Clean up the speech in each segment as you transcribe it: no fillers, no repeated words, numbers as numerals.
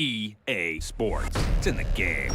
EA Sports. It's in the game.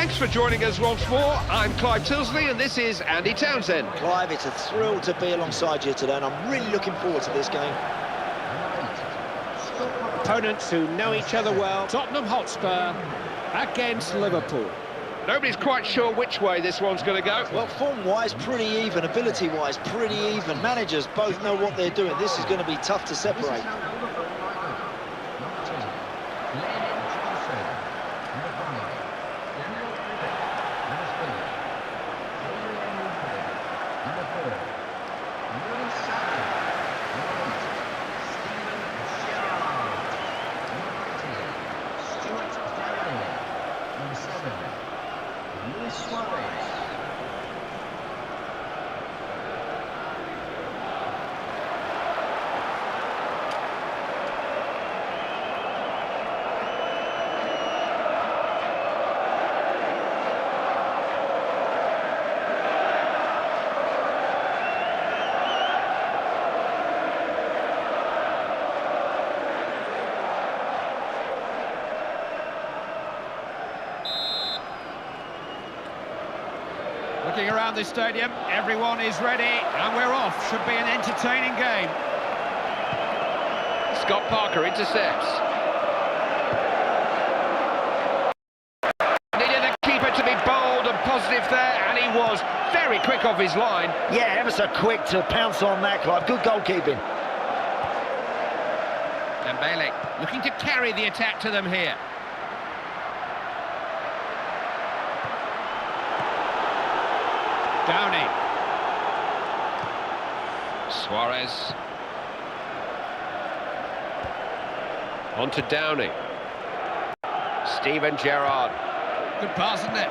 Thanks for joining us once more. I'm Clive Tilsley and this is Andy Townsend. Clive, it's a thrill to be alongside you today and I'm really looking forward to this game. Opponents who know each other well. Tottenham Hotspur against Liverpool. Nobody's quite sure which way this one's going to go. Well, form-wise, pretty even. Ability-wise, pretty even. Managers both know what they're doing. This is going to be tough to separate. Looking around this stadium, everyone is ready, and we're off. Should be an entertaining game. Scott Parker intercepts. Needed the keeper to be bold and positive there, and he was very quick off his line. Yeah, ever so quick to pounce on that, Clive. Good goalkeeping. And Bailey looking to carry the attack to them here. Downey. Suarez. On to Downey. Steven Gerrard. Good pass, isn't it?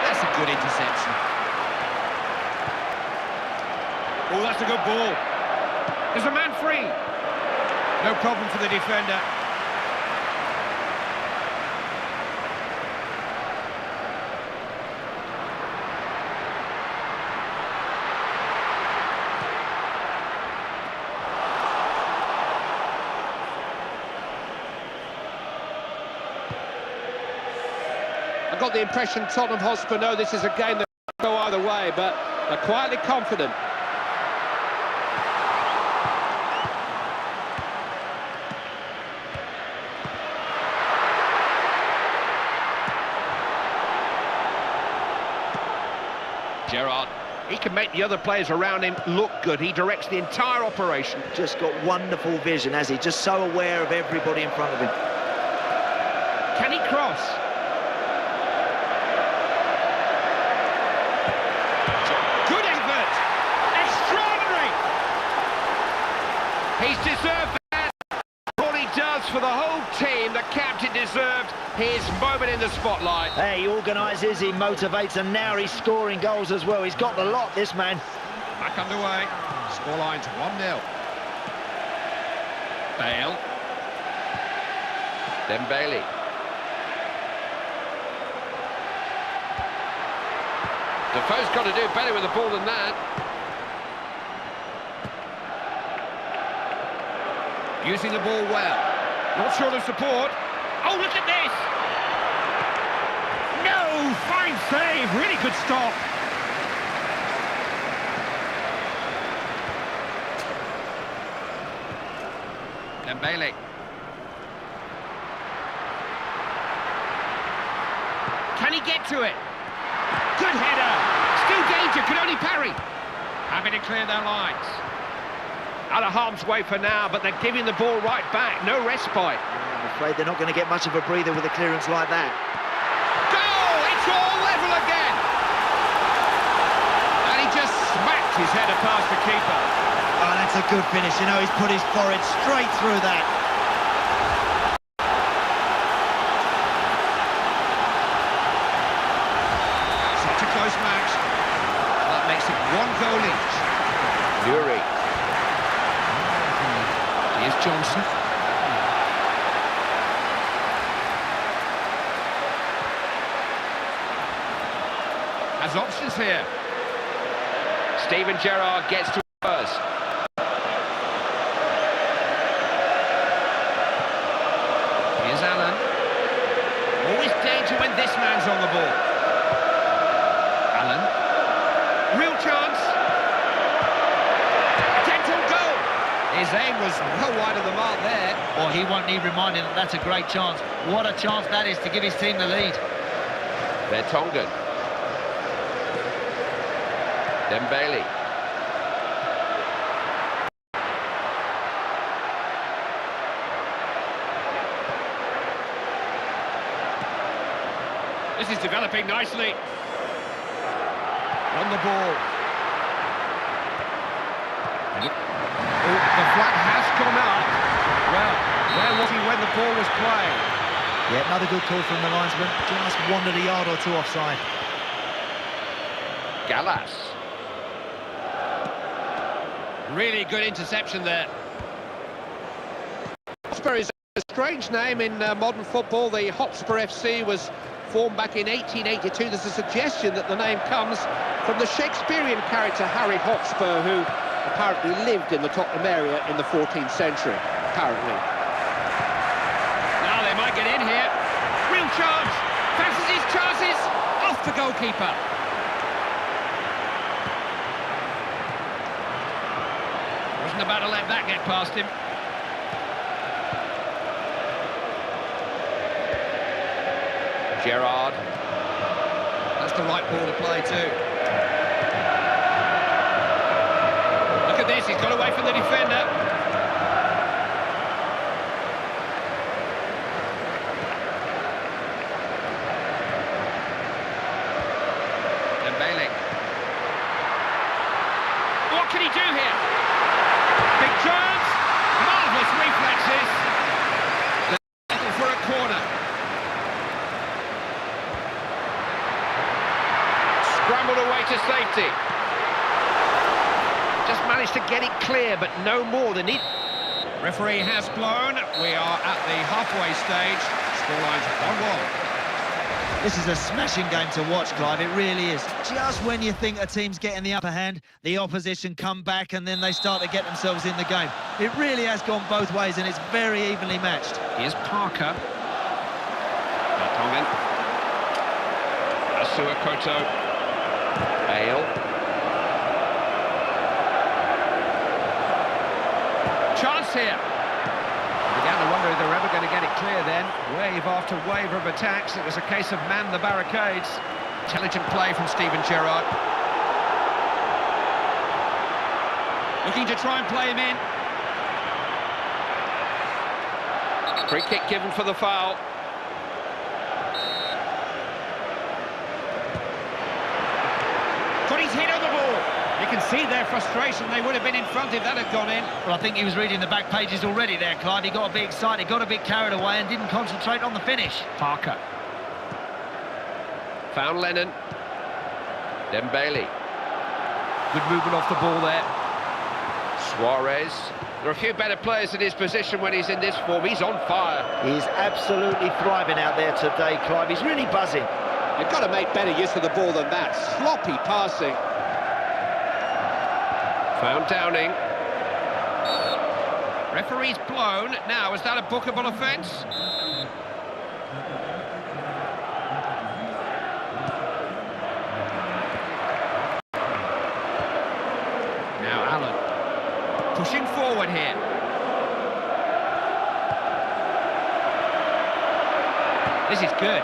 That's a good interception. Oh, that's a good ball. There's a man free. No problem for the defender. I got the impression Tottenham Hotspur know this is a game that can go either way, but they're quietly confident. Gerrard. He can make the other players around him look good. He directs the entire operation. Just got wonderful vision, has he? Just so aware of everybody in front of him. Can he cross? Good effort! Extraordinary! He's deserved that. What he does for the whole team, the captain deserved his moment in the spotlight. Hey, he organises, he motivates, and now he's scoring goals as well. He's got the lot, this man. Back underway. Scoreline's 1-0. Bale. Then Bailey. Defoe's got to do better with the ball than that. Using the ball well. Not short of support. Oh, look at this! No! Fine save! Really good stop. Then Bailey. Can he get to it? Good header! Still danger, can only parry. Happy to clear their lines. Out of harm's way for now, but they're giving the ball right back. No respite. I'm afraid they're not going to get much of a breather with a clearance like that. Goal! It's all level again! And he just smacked his header past the keeper. Oh, that's a good finish. You know, he's put his forehead straight through that. Such a close match. That makes it 1 goal each. Fury. Here's Johnson. Has options here. Steven Gerrard gets to first. Here's Allen. Always danger when this man's on the ball. Allen. Real chance. Potential goal. His aim was well wide of the mark there. Well, he won't need reminding that that's a great chance. What a chance that is to give his team the lead. Vertonghen. Then Bailey. This is developing nicely. On the ball. Oh, the flag has gone up. Well, where was he when the ball was playing? Yeah, another good call from the linesman. Just wandered a yard or two offside. Gallas. Really good interception there. Hotspur is a strange name in modern football. The Hotspur FC was formed back in 1882. There's a suggestion that the name comes from the Shakespearean character Harry Hotspur, who apparently lived in the Tottenham area in the 14th century, apparently. Now they might get in here. Real chance. Fancies his chances. Off the goalkeeper. Wasn't about to let that get past him. Gerrard. That's the right ball to play too. Look at this, he's got away from the defender. Dembele. What can he do here? Big chance. Marvellous reflexes. Looking for a corner. Scrambled away to safety. Just managed to get it clear, but no more than it. Referee has blown. We are at the halfway stage. Scoreline's 1-1. This is a smashing game to watch, Clive, it really is. Just when you think a team's getting the upper hand, the opposition come back and then they start to get themselves in the game. It really has gone both ways and it's very evenly matched. Here's Parker. Vertonghen. Asuakoto. Bale. Chance here. Began to wonder if they were ever going to get it clear then. Wave after wave of attacks. It was a case of man the barricades. Intelligent play from Steven Gerrard. Looking to try and play him in. Free kick given for the foul. Got his head on the ball. You can see their frustration. They would have been in front if that had gone in. Well, I think he was reading the back pages already there, Clive. He got a bit excited, got a bit carried away and didn't concentrate on the finish. Parker. Found Lennon. Dembele. Good movement off the ball there. Suarez. There are a few better players in his position when he's in this form. He's on fire. He's absolutely thriving out there today, Clive. He's really buzzing. You've got to make better use of the ball than that. Sloppy passing. Found Downing. Referee's blown. Now, is that a bookable offence? Now Allen. Pushing forward here. This is good.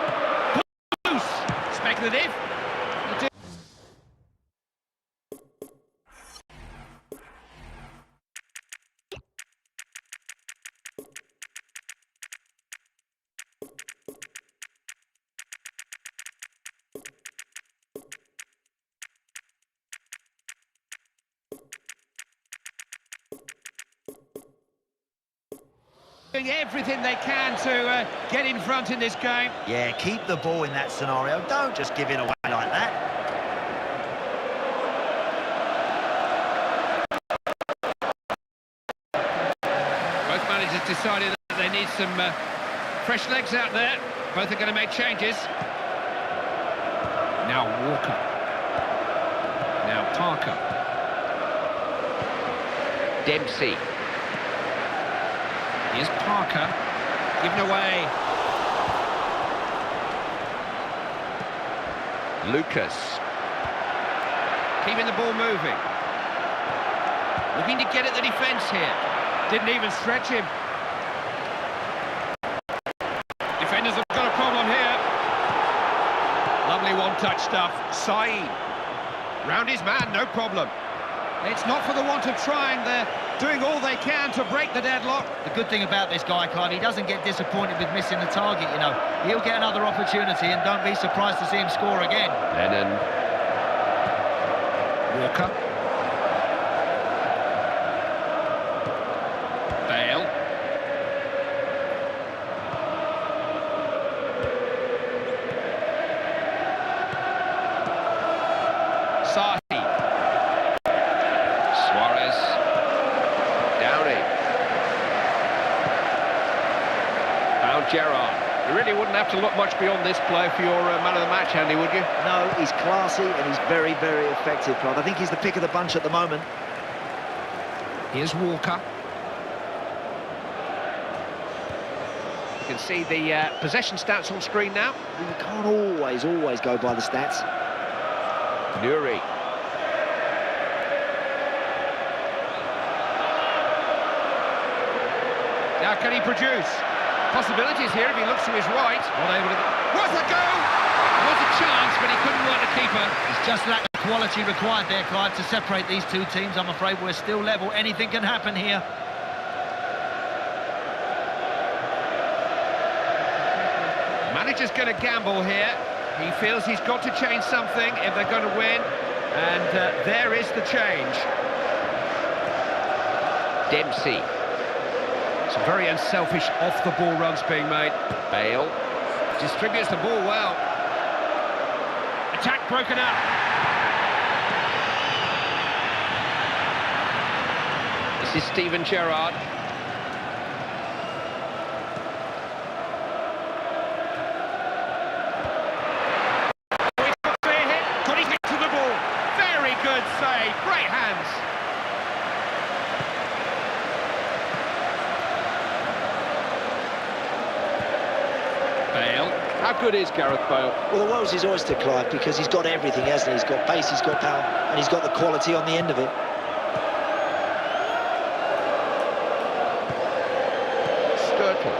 Loose. Speculative. Doing everything they can to get in front in this game. Yeah, keep the ball in that scenario. Don't just give it away like that. Both managers decided that they need some fresh legs out there. Both are going to make changes. Now Walker. Now Parker. Dempsey. Here's Parker. Given away. Lucas. Keeping the ball moving. Looking to get at the defence here. Didn't even stretch him. Defenders have got a problem here. Lovely one-touch stuff. Saeed. Round his man, no problem. It's not for the want of trying. They're doing all they can to break the deadlock. The good thing about this guy, Clive, he doesn't get disappointed with missing the target, you know. He'll get another opportunity and don't be surprised to see him score again. Lennon. Walker. Bale. Sahi. Suarez. Downing. Found Gerrard. You really wouldn't have to look much beyond this play for your man of the match, Andy, would you? No, he's classy and he's very, very effective, Clive. I think he's the pick of the bunch at the moment. Here's Walker. You can see the possession stats on screen now. You can't always go by the stats. Nuri. Now can he produce? Possibilities here if he looks to his right. Not able to... What a goal! What a chance, but he couldn't work the keeper. It's just lack of quality required there, Clive, to separate these two teams. I'm afraid we're still level. Anything can happen here. Manager's going to gamble here. He feels he's got to change something if they're going to win. And there is the change. Dempsey. Some very unselfish off-the-ball runs being made. Bale distributes the ball well. Attack broken up. This is Steven Gerrard. Good save, great hands. Bale. How good is Gareth Bale? Well, the world's his oyster, Clive, because he's got everything, hasn't he? He's got pace, he's got power, and he's got the quality on the end of it. Skirtle.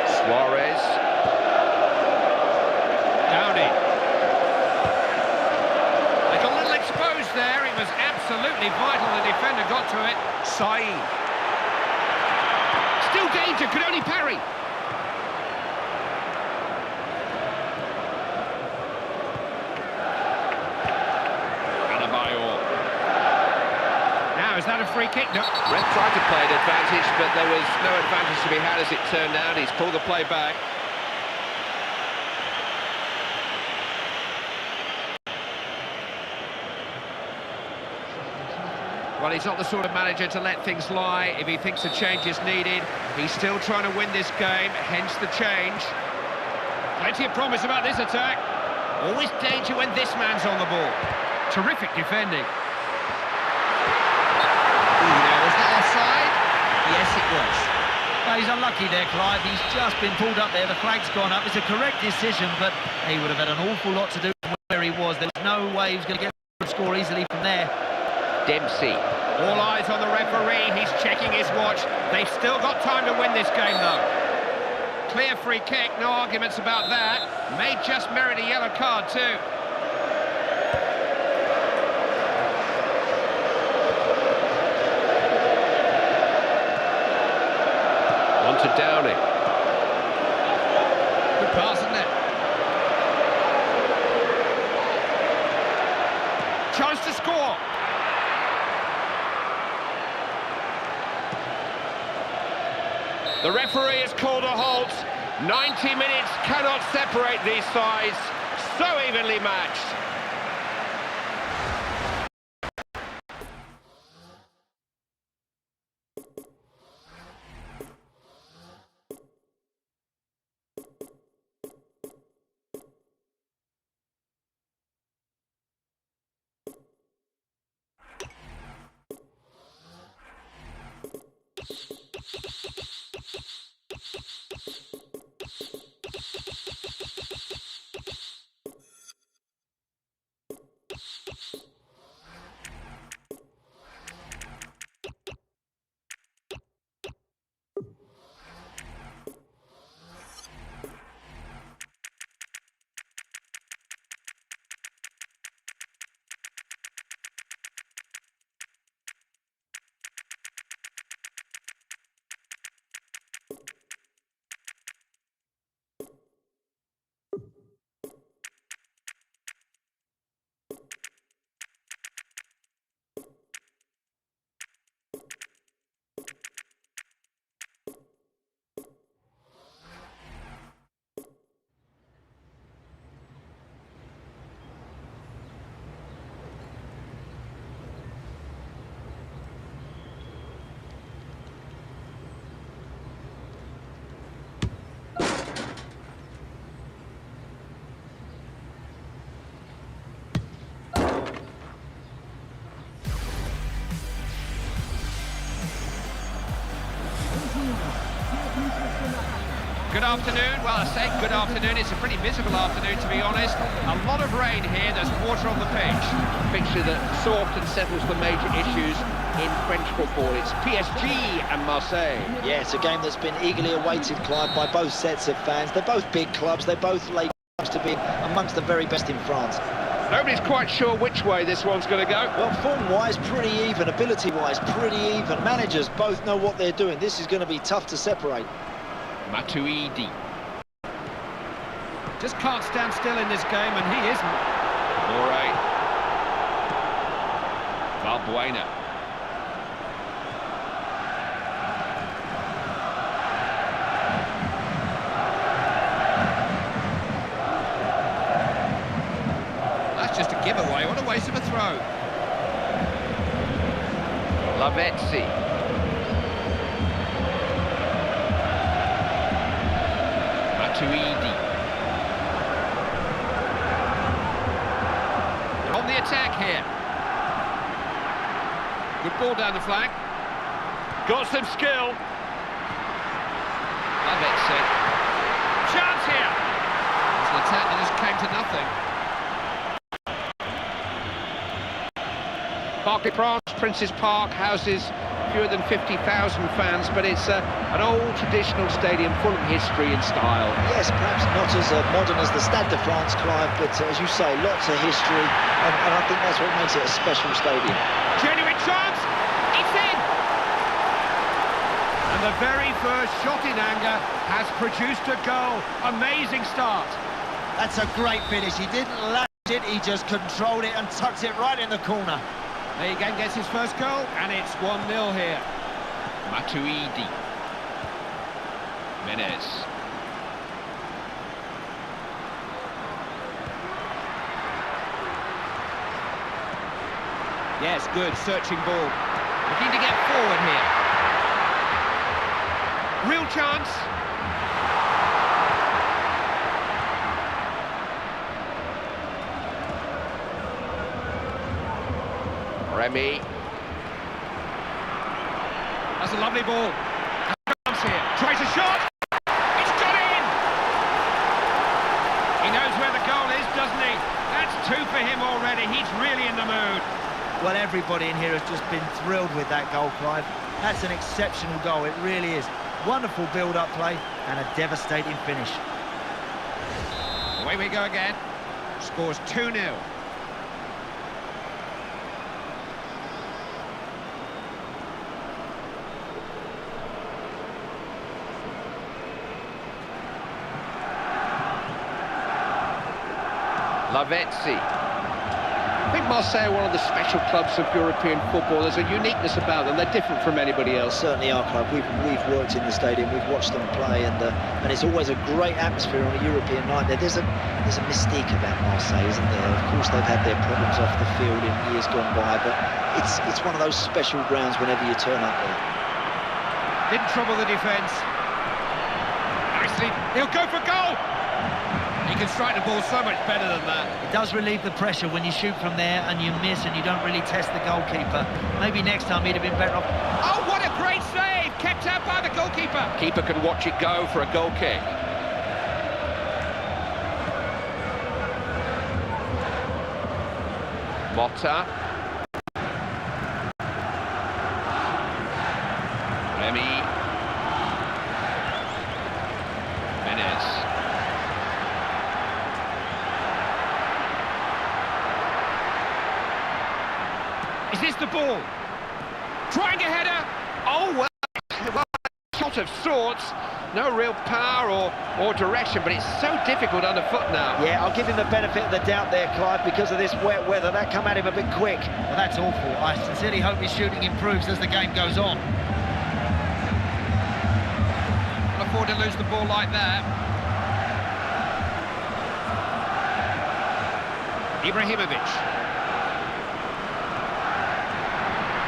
Suarez. Downey. There, it was absolutely vital the defender got to it. Saeed. Still danger, could only parry. Adebayor. Now, is that a free kick? No. Ref tried to play an advantage, but there was no advantage to be had as it turned out. He's pulled the play back. Well, he's not the sort of manager to let things lie if he thinks a change is needed. He's still trying to win this game, hence the change. Plenty of promise about this attack. Always danger when this man's on the ball. Terrific defending. Now, was that offside? Yes, it was. Well, he's unlucky there, Clive. He's just been pulled up there. The flag's gone up. It's a correct decision, but he would have had an awful lot to do from where he was. There was no way he was going to get the score easily from there. Dempsey. All eyes on the referee. He's checking his watch. They've still got time to win this game, though. Clear free kick, no arguments about that. May just merit a yellow card, too. On to Downey. Good pass, isn't it? Chance to score. The referee has called a halt. 90 minutes cannot separate these sides. So evenly matched. Good afternoon. Well, I say good afternoon. It's a pretty miserable afternoon, to be honest. A lot of rain here. There's water on the pitch. A fixture that so often settles the major issues in French football. It's PSG and Marseille. Yeah, it's a game that's been eagerly awaited, Clive, by both sets of fans. They're both big clubs. They're both late clubs to be amongst the very best in France. Nobody's quite sure which way this one's going to go. Well, form-wise, pretty even. Ability-wise, pretty even. Managers both know what they're doing. This is going to be tough to separate. Matuidi. Just can't stand still in this game, and he isn't. All right. Valbuena. That's just a giveaway. What a waste of a throw. Lavezzi. Matuidi. They're on the attack here. Good ball down the flank. Got some skill. Lavezzi. Chance here. It's an attack that just came to nothing. Parc des Princes, Prince's Park, houses fewer than 50,000 fans, but it's an old traditional stadium full of history and style. Yes, perhaps not as modern as the Stade de France, Clive, but as you say, lots of history, and I think that's what makes it a special stadium. Genuine chance. It's in. And the very first shot in anger has produced a goal. Amazing start. That's a great finish. He didn't lash it, he just controlled it and tucked it right in the corner. There he gets his first goal, and it's 1-0 here. Matuidi. Menez. Yes, good, searching ball. Looking to get forward here. Real chance. Remy. That's a lovely ball. Comes here. Tries a shot. It's got in. He knows where the goal is, doesn't he? That's 2 for him already. He's really in the mood. Well, everybody in here has just been thrilled with that goal, Clive. That's an exceptional goal, it really is. Wonderful build-up play and a devastating finish. Away we go again. Scores 2-0. Lavezzi. I think Marseille are one of the special clubs of European football. There's a uniqueness about them. They're different from anybody else. Certainly our club. We've worked in the stadium. We've watched them play, and it's always a great atmosphere on a European night. There's a mystique about Marseille, isn't there? Of course, they've had their problems off the field in years gone by, but it's one of those special grounds whenever you turn up there. Didn't trouble the defence. Nicely. He'll go for goal. He can strike the ball so much better than that. It does relieve the pressure when you shoot from there and you miss and you don't really test the goalkeeper. Maybe next time he'd have been better off. Oh, what a great save! Kept out by the goalkeeper. Keeper can watch it go for a goal kick. Motta. Remy. Menez. Is this the ball? Trying a header. Oh, well, shot of sorts. No real power or direction, but it's so difficult underfoot now. Yeah, I'll give him the benefit of the doubt there, Clive, because of this wet weather. That come at him a bit quick. Well, that's awful. I sincerely hope his shooting improves as the game goes on. Can't afford to lose the ball like that. Ibrahimovic.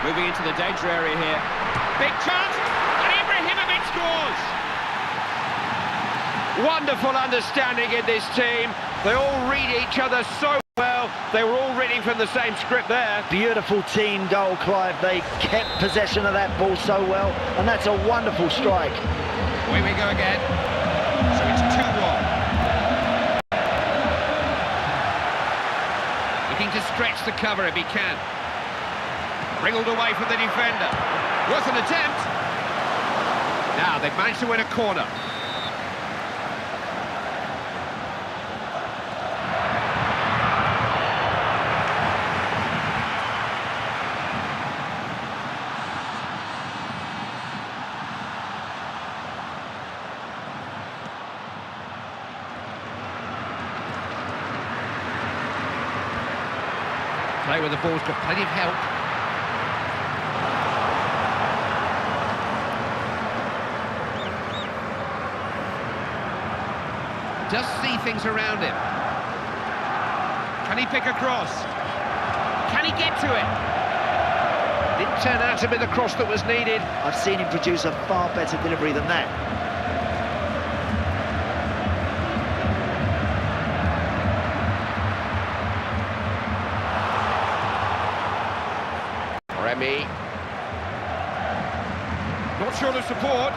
Moving into the danger area here. Big chance, and Ibrahimovic scores! Wonderful understanding in this team. They all read each other so well. They were all reading from the same script there. Beautiful team goal, Clive. They kept possession of that ball so well, and that's a wonderful strike. Away we go again. So it's 2-1. Looking to stretch the cover if he can. Wriggled away from the defender. Was an attempt. Now they've managed to win a corner. Play with the ball's got plenty of help. Does see things around him. Can he pick a cross? Can he get to it? Didn't turn out to be the cross that was needed. I've seen him produce a far better delivery than that. Remy. Not short of support.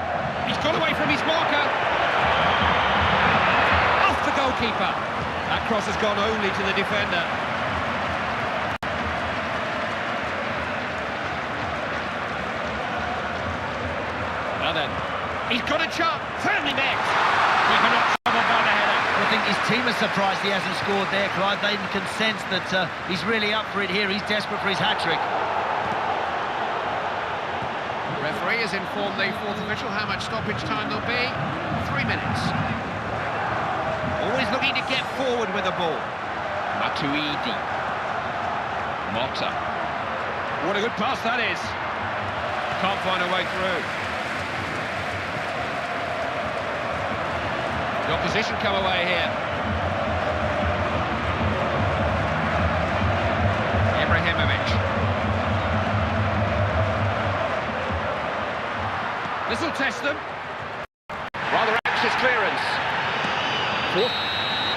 He's got away from his marker. Off the goalkeeper. That cross has gone only to the defender. Well then, he's got a chance. Firmly met. Keeper not troubled by the header. I think his team is surprised he hasn't scored there, Clive. They can sense that he's really up for it here. He's desperate for his hat-trick. The referee has informed the fourth official how much stoppage time there'll be. 3 minutes. Always looking to get forward with the ball. Matuidi. Motta. What a good pass that is. Can't find a way through. The opposition come away here. Ibrahimovic. This will test them. Rather anxious clearance. Fourth.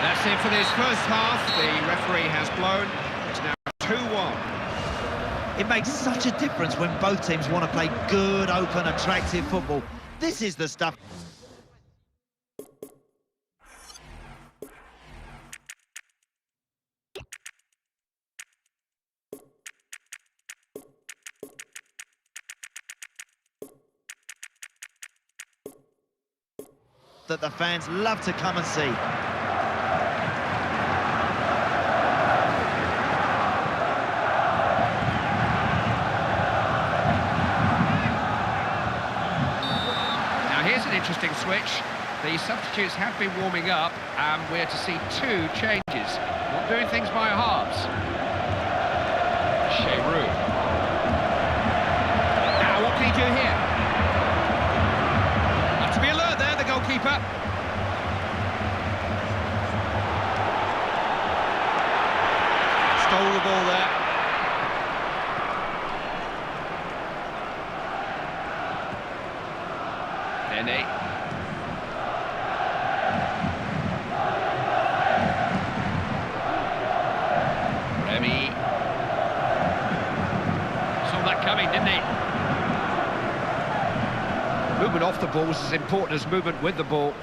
That's it for this first half. The referee has blown. It's now 2-1. It makes such a difference when both teams want to play good, open, attractive football. This is the stuff. That the fans love to come and see. Now here's an interesting switch. The substitutes have been warming up and we're to see 2 changes. Not doing things by halves. Sheru. Now what can he do here? Have to be alert there, the goalkeeper. Stole the ball there. Nene. Remy. Saw that coming, didn't he? Movement off the ball is as important as movement with the ball.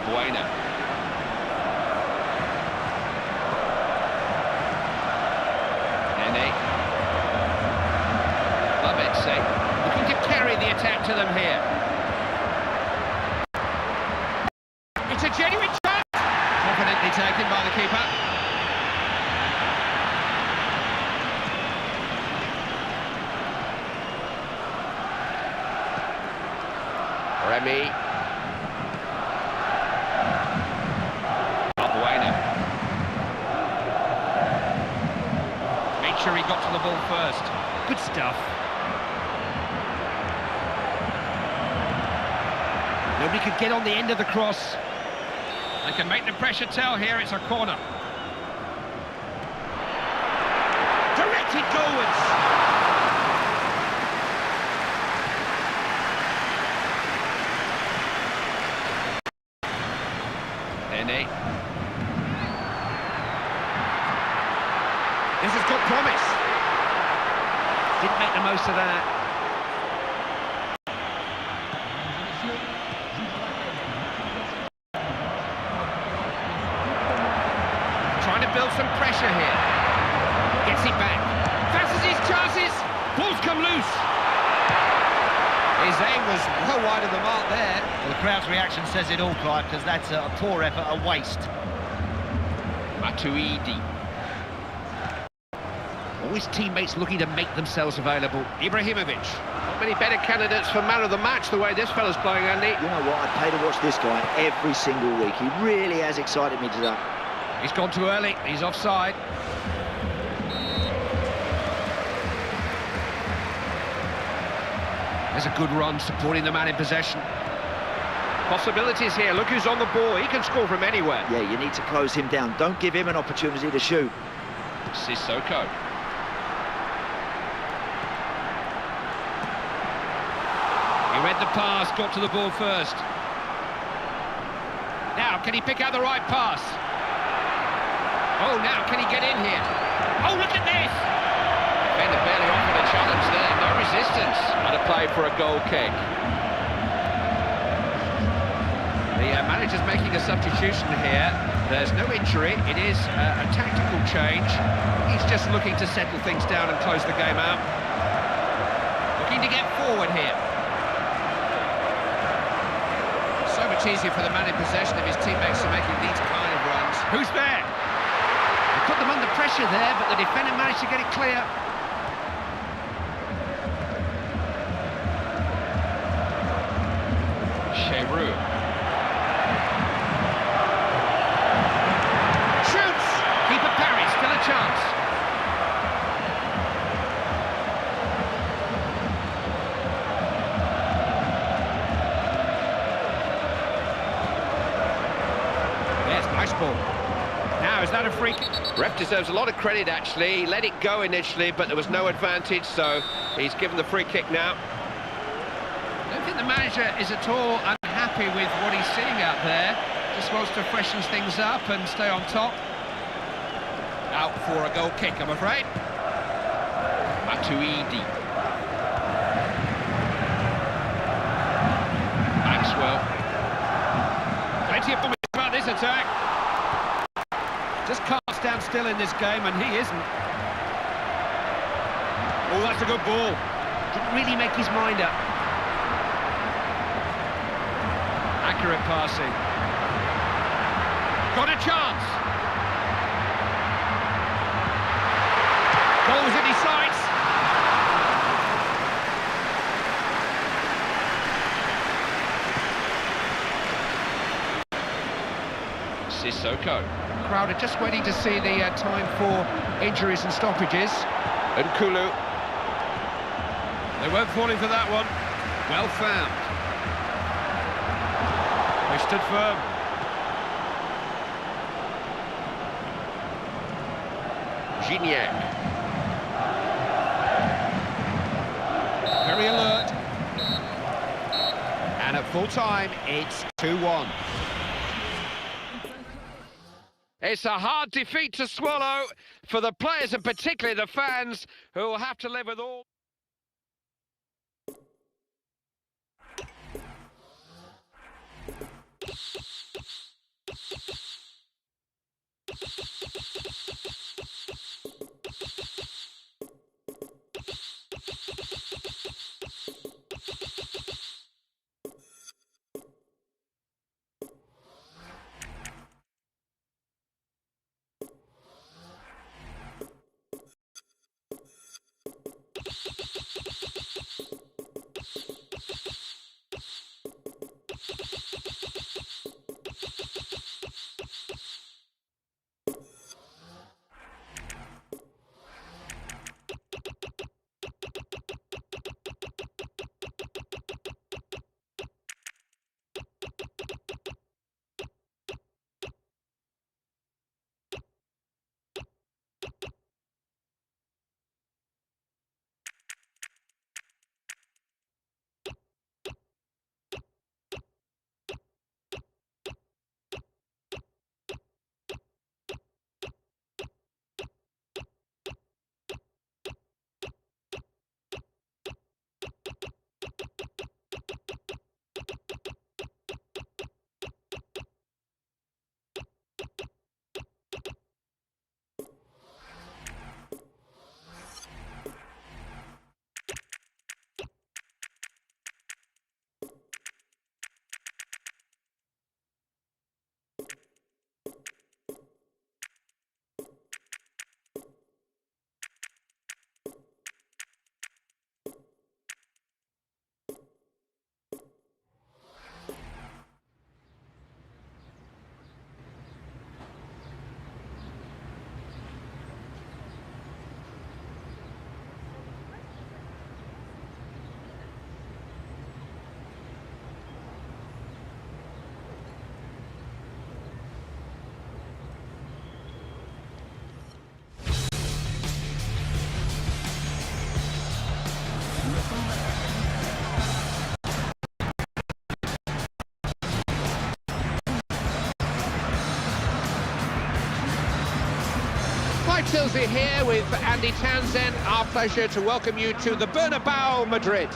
Buena. Nene. Babetse. Looking to carry the attack to them here. It's a genuine chance. Confidently taken by the keeper. Remy. He got to the ball first. Good stuff. Nobody could get on the end of the cross. They can make the pressure tell here. It's a corner. Directed goalwards. destiny. This has got promise. Didn't make the most of that. Trying to build some pressure here. Gets it back. Fancies his chances. Ball's come loose. His aim was well wide of the mark there. Well, the crowd's reaction says it all, Clive, because that's a poor effort, a waste. Matuidi. All his teammates looking to make themselves available. Ibrahimovic. Not many better candidates for man of the match the way this fella's playing, Andy. You know what? I'd pay to watch this guy every single week. He really has excited me today. He's gone too early. He's offside. There's a good run supporting the man in possession. Possibilities here. Look who's on the ball. He can score from anywhere. Yeah, you need to close him down. Don't give him an opportunity to shoot. Sissoko. He read the pass, got to the ball first. Now, can he pick out the right pass? Oh, now, can he get in here? Oh, look at this! Defender barely offered a challenge there. No resistance. And a play for a goal kick. The manager's making a substitution here. There's no injury. It is a tactical change. He's just looking to settle things down and close the game out. Looking to get forward here. So much easier for the man in possession if his teammates are making these kind of runs. Who's there? They put them under pressure there, but the defender managed to get it clear. Cheroux. Shoots! Keeper parries, still a chance. Yes, nice ball. Now, is that a free kick? Ref deserves a lot of credit, actually. He let it go initially, but there was no advantage, so he's given the free kick now. I don't think the manager is at all unhappy with what he's seeing out there. Just wants to freshen things up and stay on top. Out for a goal kick, I'm afraid. Matuidi. Maxwell. Plenty of comments about this attack. Just can't stand still in this game, and he isn't. Oh, that's a good ball. Didn't really make his mind up. Accurate passing. Got a chance. Goals in his sights. Sissoko. Crowd are just waiting to see the time for injuries and stoppages. And Kulu. They weren't falling for that one. Well found. They stood firm. Gignac. Very alert. And at full time, it's 2-1. It's a hard defeat to swallow for the players and particularly the fans who will have to live with all... Hi, Tilsley here with Andy Townsend. Our pleasure to welcome you to the Bernabeu, Madrid.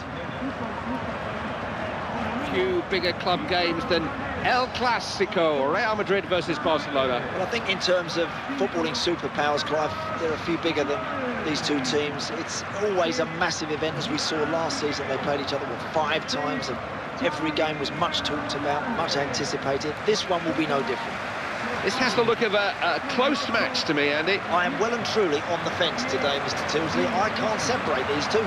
Few bigger club games than El Clasico, Real Madrid versus Barcelona. Well, I think in terms of footballing superpowers, Clive, they're a few bigger than these two teams. It's always a massive event, as we saw last season. They played each other 5 times, and every game was much talked about, much anticipated. This one will be no different. This has the look of a close match to me, Andy. I am well and truly on the fence today, Mr. Tilsley. I can't separate these two.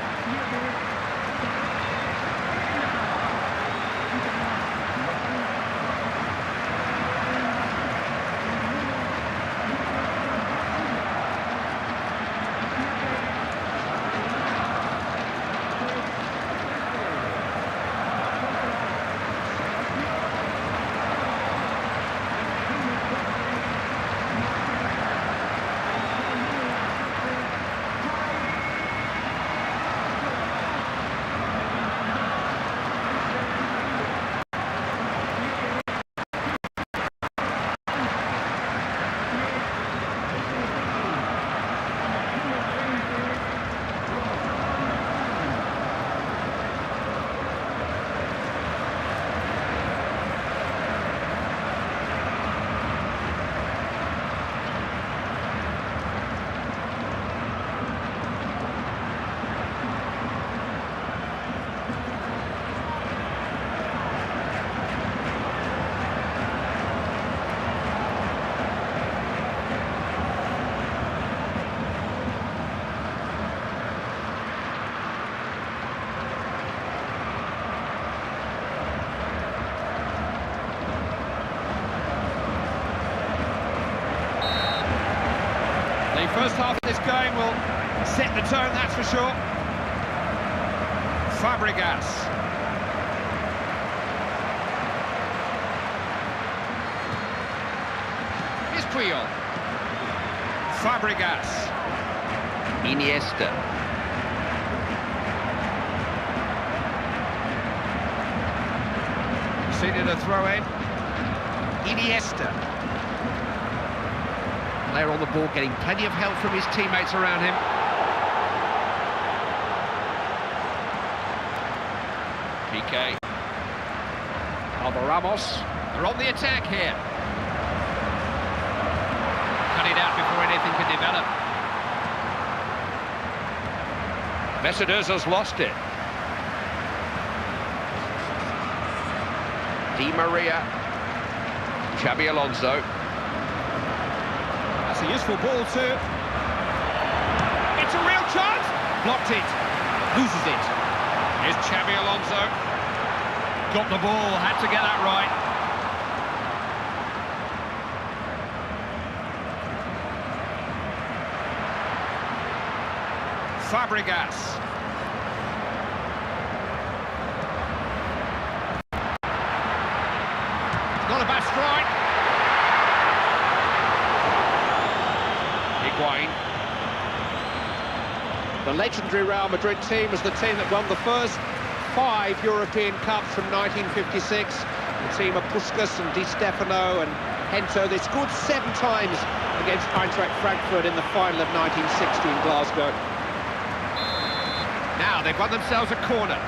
The first half of this game will set the tone, that's for sure. Fabregas. Here's Puyol. Fabregas. Iniesta. Conceded a throw in. Iniesta. Player on the ball, getting plenty of help from his teammates around him. PK. Ramos. They're on the attack here. Cut it out before anything can develop. Mesut Ozil's lost it. Di Maria. Xabi Alonso. That's a useful ball too. It's a real chance. Blocked it. Loses it. Here's Xabi Alonso. Got the ball. Had to get that right. Fabregas. Not a bad strike. The legendary Real Madrid team was the team that won the first 5 European Cups from 1956. The team of Puskas and Di Stefano and Hento. They scored 7 times against Eintracht Frankfurt in the final of 1960 in Glasgow. Now they've won themselves a corner.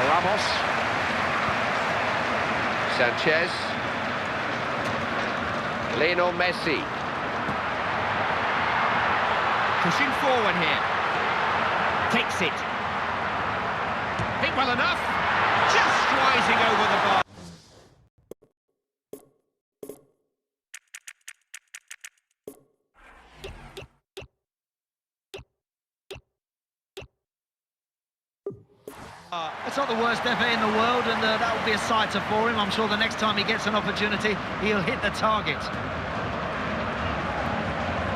Ramos. Sanchez. Lionel Messi. Pushing forward here. Takes it. Hit well enough. Just rising over the bar. It's not the worst effort in the world, and that will be a sighter for him. I'm sure the next time he gets an opportunity, he'll hit the target.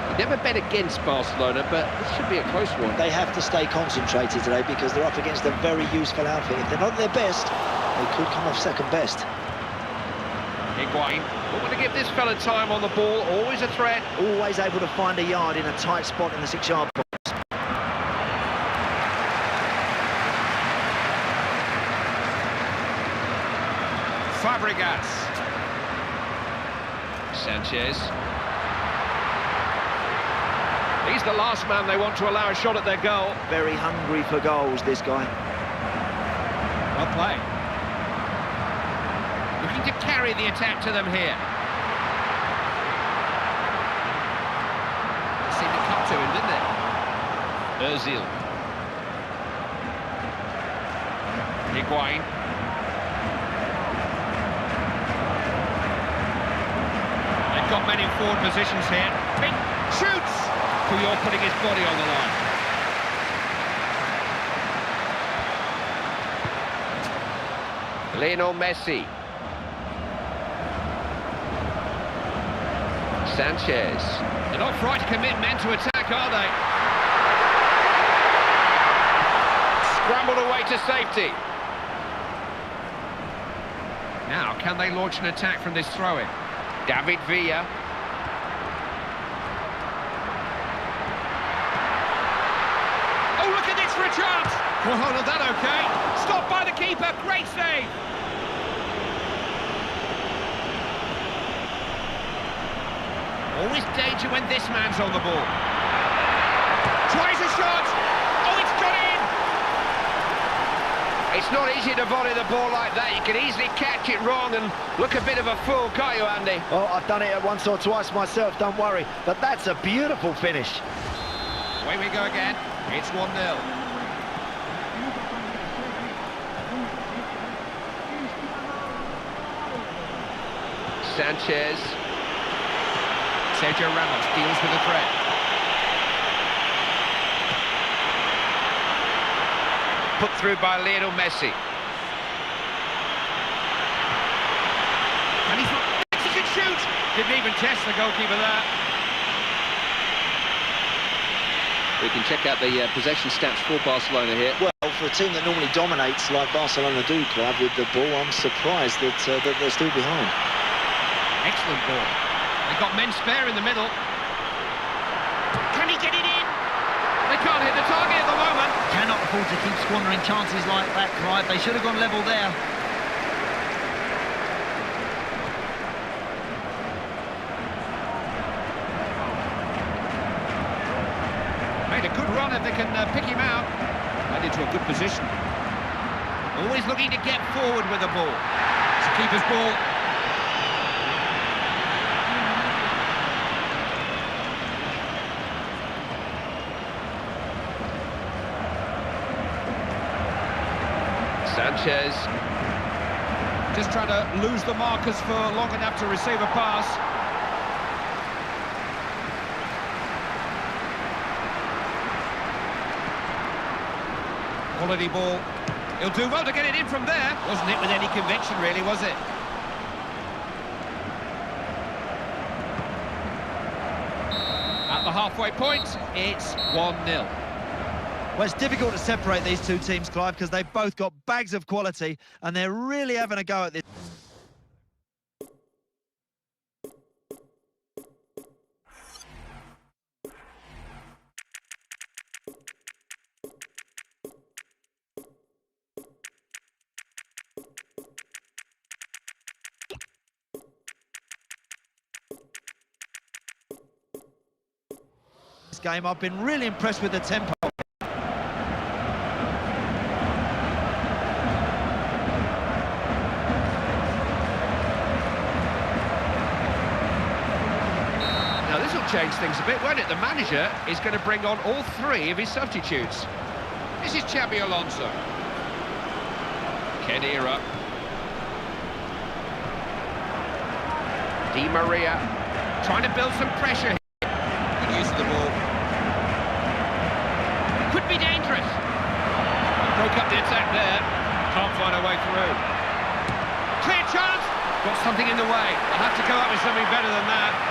He never bet against Barcelona, but this should be a close one. They have to stay concentrated today because they're up against a very useful outfit. If they're not their best, they could come off second best. Higuain. Don't want to give this fella time on the ball. Always a threat. Always able to find a yard in a tight spot in the 6-yard box. Fabregas. Sanchez. He's the last man they want to allow a shot at their goal. Very hungry for goals, this guy. Well played. Looking to carry the attack to them here. Seemed to come to him, didn't it? Ozil. Higuain. They've got men in forward positions here. Pink shoots! Puyol putting his body on the line. Lionel Messi. Sanchez. They're not frightened to commit men to attack, are they? Scrambled away to safety. Now, can they launch an attack from this throw-in? David Villa. Oh, look at this for a chance! Well, hold on, that okay? Stopped by the keeper, great save! Always danger when this man's on the ball. Tries a shot! Oh, it's got in! It's not easy to volley the ball like that. You can easily catch it wrong and look a bit of a fool, can't you, Andy? Oh, I've done it once or twice myself, don't worry. But that's a beautiful finish. Away we go again. It's 1-0. Sanchez. Sergio Ramos deals with the threat. Put through by Lionel Messi. And he can shoot! Didn't even test the goalkeeper there. We can check out the possession stats for Barcelona here. Well, for a team that normally dominates like Barcelona do, Clive, with the ball, I'm surprised that they're still behind. Excellent ball. They've got men spare in the middle. Can he get it in? They can't hit the target at the moment. Cannot afford to keep squandering chances like that, Clive. They should have gone level there. Made a good run if they can pick him out. Led into a good position. Always looking to get forward with the ball. It's a keeper's ball. Sanchez. Just trying to lose the markers for long enough to receive a pass. Quality ball. He'll do well to get it in from there. Wasn't it with any conviction, really, was it? At the halfway point, it's 1-0. Well, it's difficult to separate these two teams, Clive, because they've both got bags of quality, and they're really having a go at this. This game, I've been really impressed with the tempo. Change things a bit, won't it? The manager is going to bring on all three of his substitutes. This is Xabi Alonso. Kedira. Di Maria. Trying to build some pressure here. Good use of the ball. Could be dangerous. Broke up the attack there. Can't find a way through. Clear chance. Got something in the way. I'll have to go up with something better than that.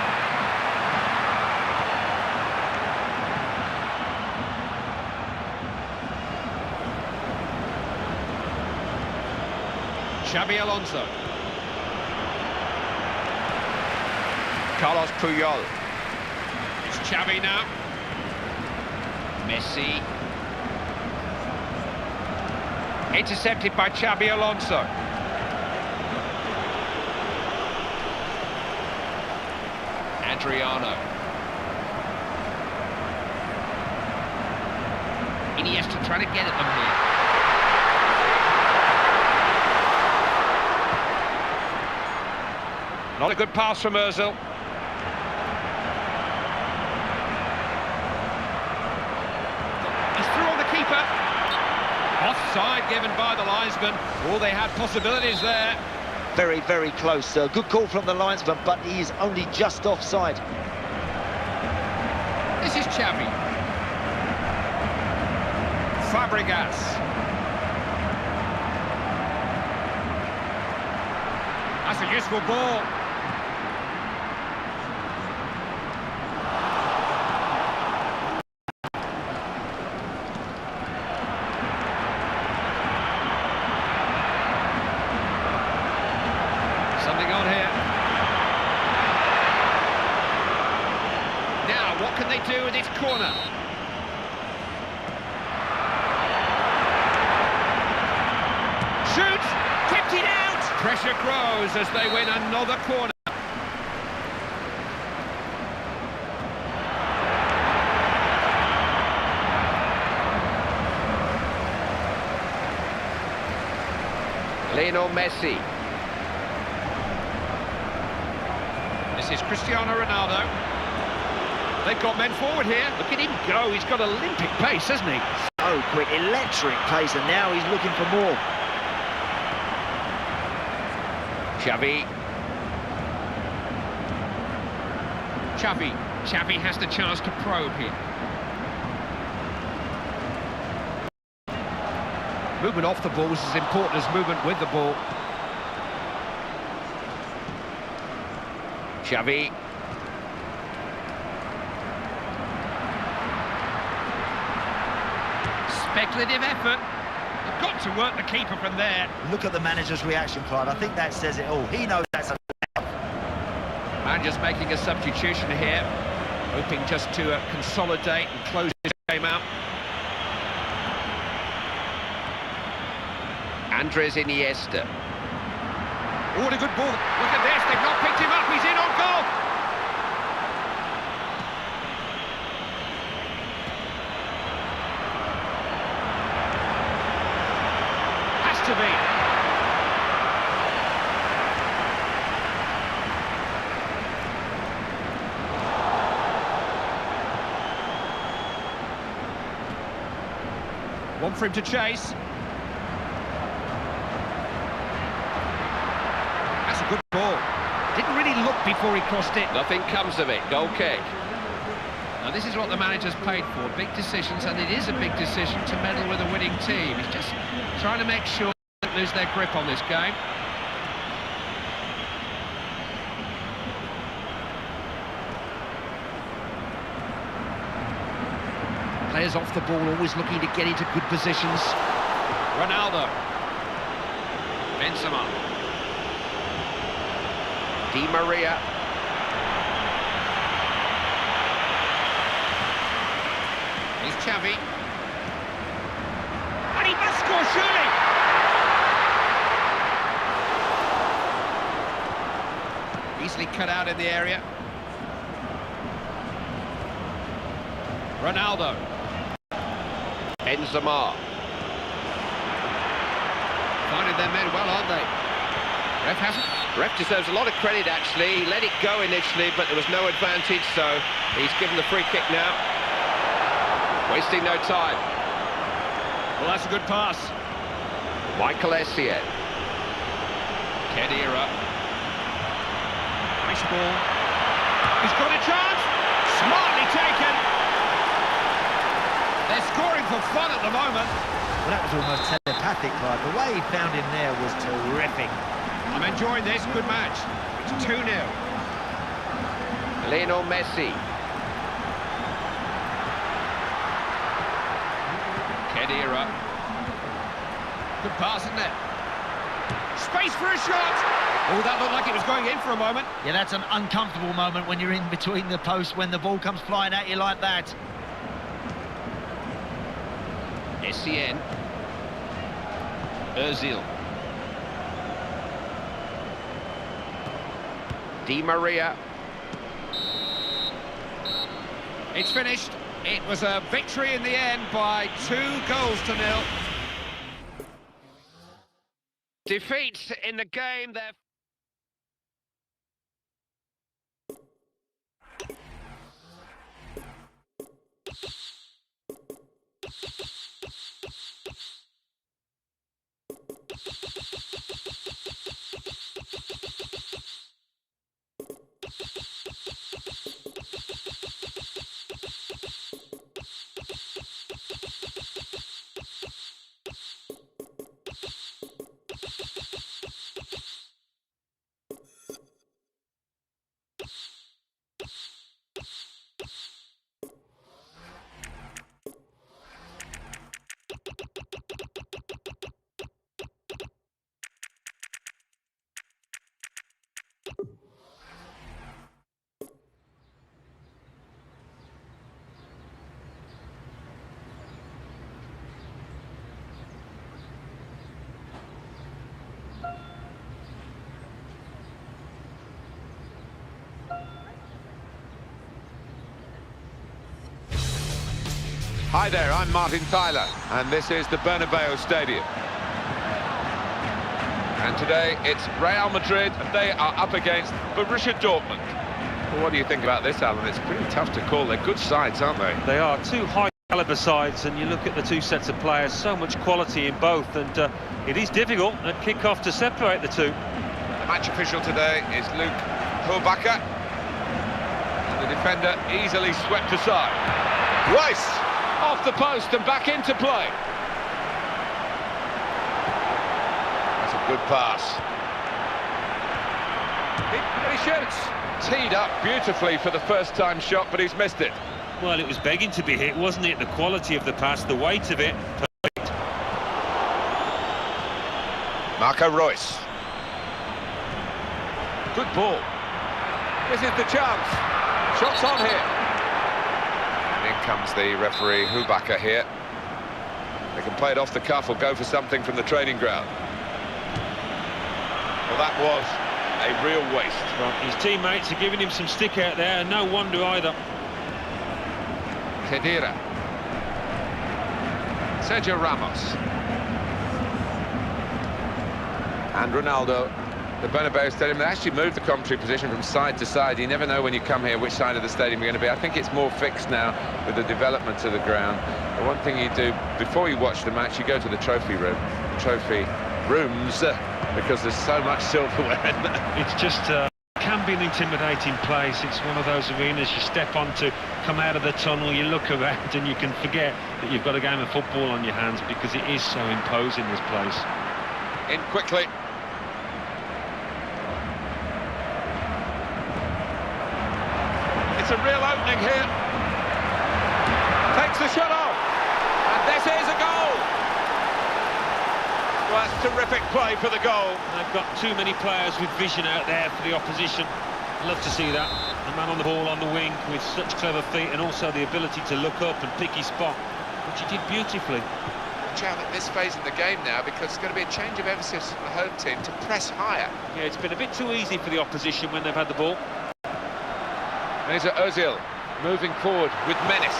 Xabi Alonso. Carlos Puyol. It's Xavi now. Messi. Intercepted by Xabi Alonso. Adriano. Iniesta trying to get at them here. Not a good pass from Ozil. He's through on the keeper. Offside given by the linesman. Oh, they had possibilities there. Very, very close. Good call from the linesman, but he is only just offside. This is Xavi. Fabregas. That's a useful ball. Something on here. Now, what can they do with this corner? Shoots! Kept it out! Pressure grows as they win another corner. Lionel Messi. This is Cristiano Ronaldo. They've got men forward here. Look at him go. He's got Olympic pace, hasn't he? So quick, electric pace, and now he's looking for more. Xavi. Xavi has the chance to probe here. Movement off the ball is as important as movement with the ball. Xavi. Speculative effort. They've got to work the keeper from there. Look at the manager's reaction, Clive. I think that says it all. He knows that's a... Manager's making a substitution here, hoping just to consolidate and close this game out. Andres Iniesta. Oh, what a good ball. Look at this, they've not picked him up, he's in on goal. Has to be. One for him to chase. That's a good ball. Didn't really look before he crossed it. Nothing comes of it. Goal kick. Now this is what the manager's paid for. Big decisions, and it is a big decision to meddle with a winning team. He's just trying to make sure they don't lose their grip on this game. Players off the ball, always looking to get into good positions. Ronaldo. Benzema. Di Maria. Here's Xavi. And he must score, surely! Easily cut out in the area. Ronaldo. Benzema. Finding their men well, aren't they? Ref hasn't. Ref deserves a lot of credit, actually. He let it go initially, but there was no advantage, so he's given the free kick now. Wasting no time. Well, that's a good pass. Michael Essien. Kedira. Nice ball. He's got a chance. Smartly taken. They're scoring for fun at the moment. Well, that was almost telepathic, Clive. The way he found him there was terrific. I'm enjoying this. Good match. It's 2-0. Lionel Messi. Kedira. Good pass, isn't it? Space for a shot. Oh, that looked like it was going in for a moment. Yeah, that's an uncomfortable moment when you're in between the posts, when the ball comes flying at you like that. Essien. Ozil. Di Maria. It's finished. It was a victory in the end by 2-0. Defeat in the game there. Hi there, I'm Martin Tyler, and this is the Bernabeu Stadium. And today it's Real Madrid, and they are up against Borussia Dortmund. Well, what do you think about this, Alan? It's pretty tough to call. They're good sides, aren't they? They are two high-caliber sides, and you look at the two sets of players, so much quality in both, and it is difficult at kick-off to separate the two. The match official today is Luke Hurbacher. And the defender easily swept aside. Rice! Off the post and back into play. That's a good pass. He shoots. Teed up beautifully for the first time shot, but he's missed it. Well, it was begging to be hit, wasn't it? The quality of the pass, the weight of it. Perfect. Marco Reus. Good ball. This is the chance. Shots on here. In comes the referee Hurbacher here. They can play it off the cuff or go for something from the training ground. Well, that was a real waste. Well, his teammates are giving him some stick out there, and no wonder either. Khedira. Sergio Ramos. And Ronaldo. The Bernabeu Stadium, they actually moved the commentary position from side to side. You never know when you come here which side of the stadium you're going to be. I think it's more fixed now with the development of the ground. The one thing you do before you watch the match, you go to the trophy rooms, because there's so much silverware in there. It's just can be an intimidating place. It's one of those arenas you step onto, come out of the tunnel, you look around and you can forget that you've got a game of football on your hands, because it is so imposing, this place. In quickly. It's a real opening here. Takes the shot off. And this is a goal. Well, that's terrific play for the goal. They've got too many players with vision out there for the opposition. Love to see that. The man on the ball on the wing with such clever feet, and also the ability to look up and pick his spot, which he did beautifully. Watch out at this phase in the game now, because it's going to be a change of emphasis from the home team to press higher. Yeah, it's been a bit too easy for the opposition when they've had the ball. There's Ozil moving forward with menace.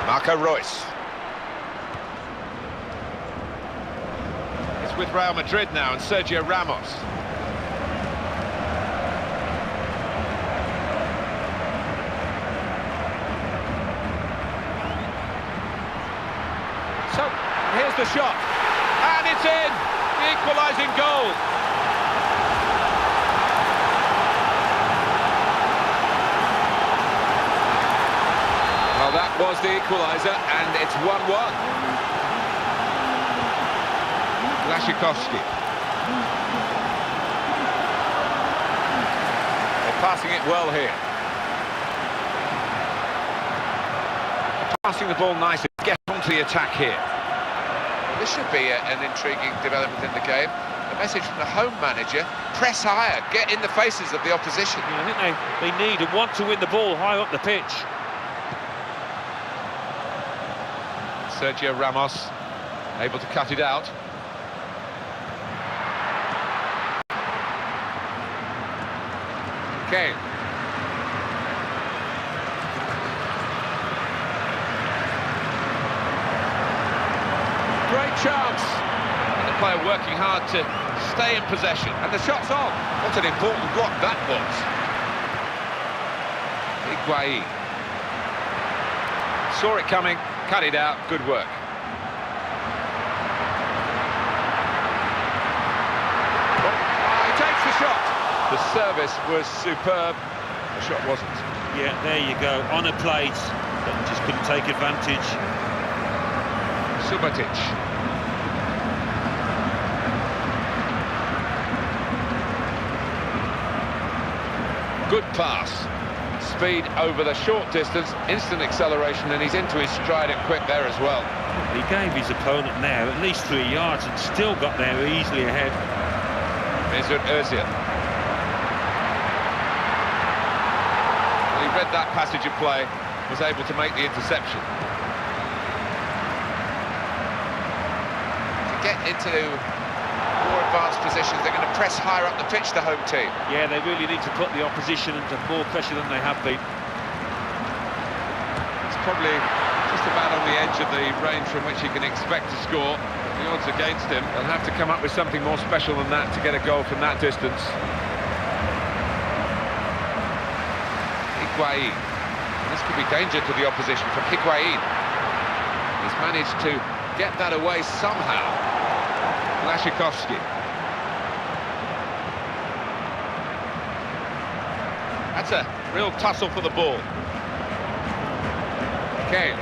Marco Reus. It's with Real Madrid now, and Sergio Ramos. So, here's the shot. And it's in! The equalising goal. Well, that was the equaliser, and it's 1-1. Lashikovsky. They're passing it well here. Passing the ball nicely. Get onto the attack here. This should be an intriguing development in the game. The message from the home manager: press higher, get in the faces of the opposition. Yeah, I think they need and want to win the ball high up the pitch. Sergio Ramos able to cut it out. Okay. Great chance. And the player working hard to stay in possession. And the shot's on. What an important block that was. Higuain. Saw it coming, cut it out, good work. He takes the shot. The service was superb, the shot wasn't. Yeah, there you go, on a plate, but just couldn't take advantage. Subotic. Good pass. Speed over the short distance, instant acceleration, and he's into his stride and quick there as well. He gave his opponent there at least 3 yards and still got there easily ahead. Mesut Özil. Well, he read that passage of play, was able to make the interception. To get into more advanced positions, they're going to press higher up the pitch, the home team. Yeah, they really need to put the opposition under more pressure than they have been. It's probably just about on the edge of the range from which he can expect to score. The odds against him. They'll have to come up with something more special than that to get a goal from that distance. Higuain. This could be danger to the opposition from Higuain. He's managed to get that away somehow. Lashikovsky. That's a real tussle for the ball. Kane.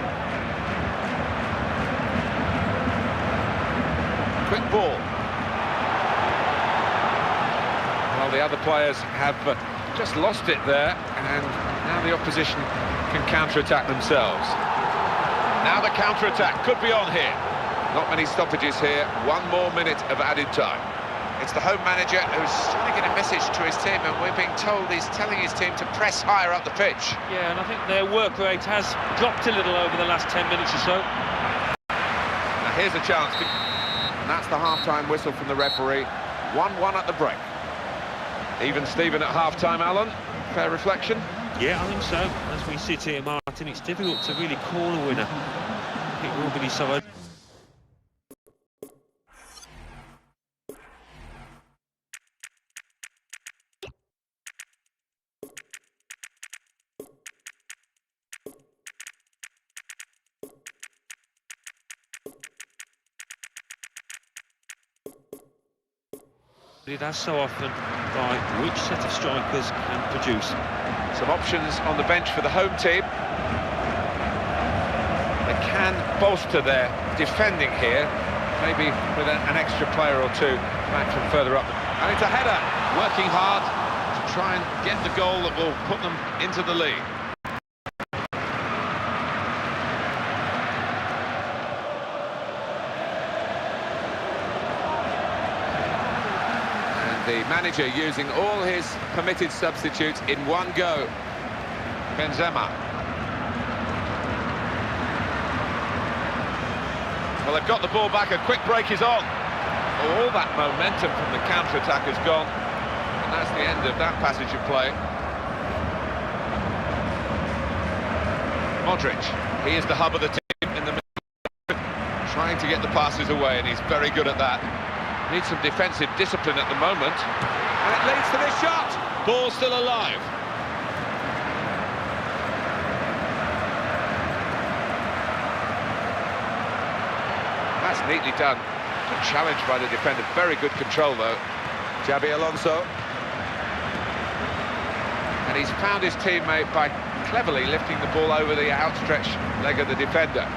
Quick ball. Well, the other players have just lost it there, and now the opposition can counter-attack themselves. Now the counter-attack could be on here. Not many stoppages here, 1 more minute of added time. It's the home manager who's trying to get a message to his team, and we're being told he's telling his team to press higher up the pitch. Yeah, and I think their work rate has dropped a little over the last 10 minutes or so. Now here's a chance. And that's the half-time whistle from the referee. 1-1 at the break. Even Steven at half-time, Alan. Fair reflection? Yeah, I think so. As we sit here, Martin, it's difficult to really call a winner. It will be so. It has so often by which set of strikers can produce. Some options on the bench for the home team. They can bolster their defending here, maybe with an extra player or two back from further up. And it's a header, working hard to try and get the goal that will put them into the lead. The manager using all his permitted substitutes in one go. Benzema. Well, they've got the ball back, a quick break is on. All that momentum from the counter-attack has gone. And that's the end of that passage of play. Modric, he is the hub of the team in the middle, trying to get the passes away, and he's very good at that. Needs some defensive discipline at the moment. And it leads to this shot. Ball still alive. That's neatly done. Good challenge by the defender. Very good control, though. Xabi Alonso. And he's found his teammate by cleverly lifting the ball over the outstretched leg of the defender.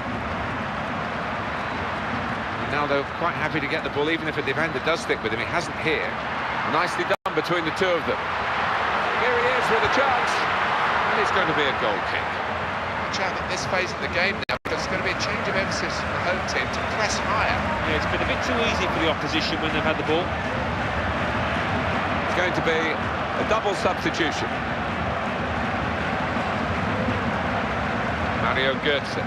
Ronaldo quite happy to get the ball, even if a defender does stick with him. He hasn't here. Nicely done between the two of them. Here he is with a chance. And it's going to be a goal kick. Watch out at this phase of the game now, because it's going to be a change of emphasis from the home team to press higher. Yeah, it's been a bit too easy for the opposition when they've had the ball. It's going to be a double substitution. Mario Götze.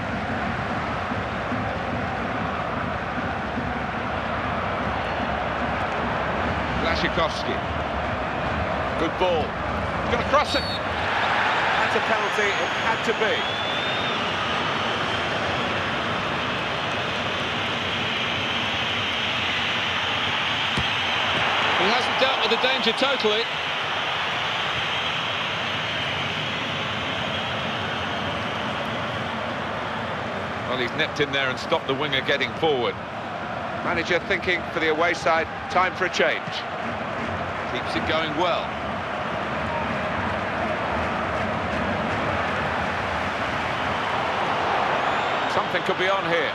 Blaszczykowski. Good ball. He's going to cross it. That's a penalty. It had to be. He hasn't dealt with the danger totally. Well, he's nipped in there and stopped the winger getting forward. Manager thinking for the away side, time for a change. Keeps it going well. Something could be on here.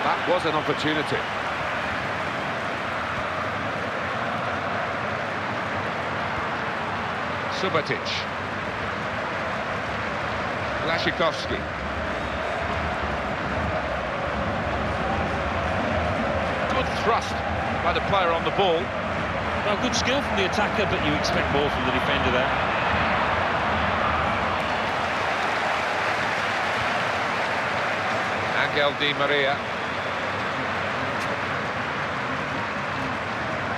That was an opportunity. Subotic. Blaszczykowski. Good thrust by the player on the ball. Well, good skill from the attacker, but you expect more from the defender there. Angel Di Maria.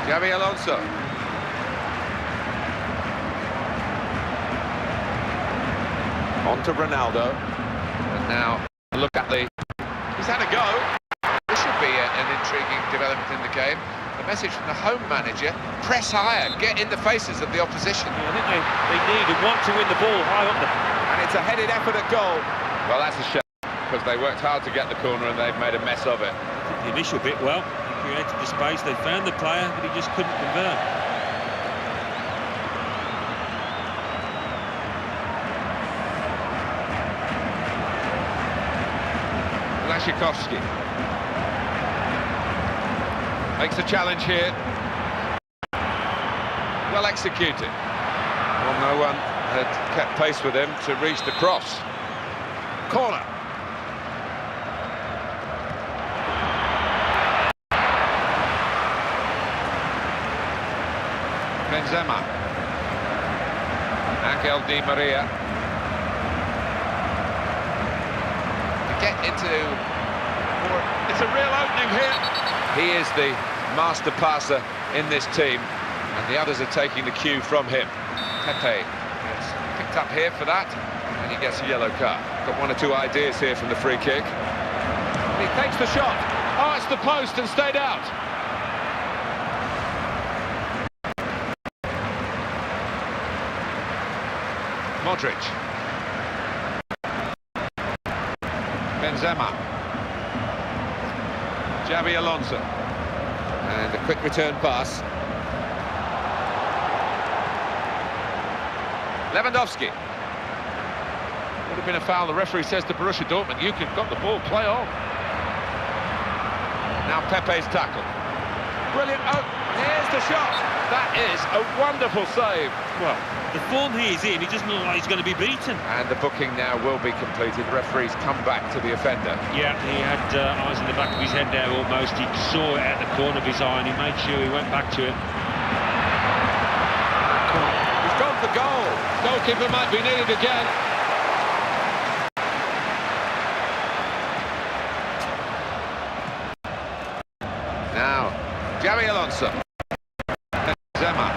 Xabi Alonso. On to Ronaldo. And now look at the... He's had a go. This should be an intriguing development in the game. The message from the home manager, press higher, get in the faces of the opposition. Yeah, I think they need and want to win the ball high up there. And it's a headed effort at goal. Well, that's a shame, because they worked hard to get the corner and they've made a mess of it. The initial bit, well, he created the space, they found the player, but he just couldn't convert. Blaszczykowski makes a challenge here. Well executed. Well, no one had kept pace with him to reach the cross. Corner. Benzema. Angel Di Maria. To get into... It's a real opening here. He is the master passer in this team, and the others are taking the cue from him. Pepe gets picked up here for that, and he gets a yellow card. Got one or two ideas here from the free kick. He takes the shot. Oh, it's the post and stayed out. Modric. Benzema. Xabi Alonso. And a quick return pass. Lewandowski. Would have been a foul. The referee says to Borussia Dortmund, you can got the ball, play on. Now Pepe's tackle. Brilliant. Oh, here's the shot. That is a wonderful save. Well, the form he is in, he doesn't look like he's going to be beaten. And the booking now will be completed. Referees come back to the offender. Yeah, he had eyes in the back of his head there almost. He saw it at the corner of his eye and he made sure he went back to it. He's gone for goal. Goalkeeper might be needed again. Now, Xabi Alonso. Benzema.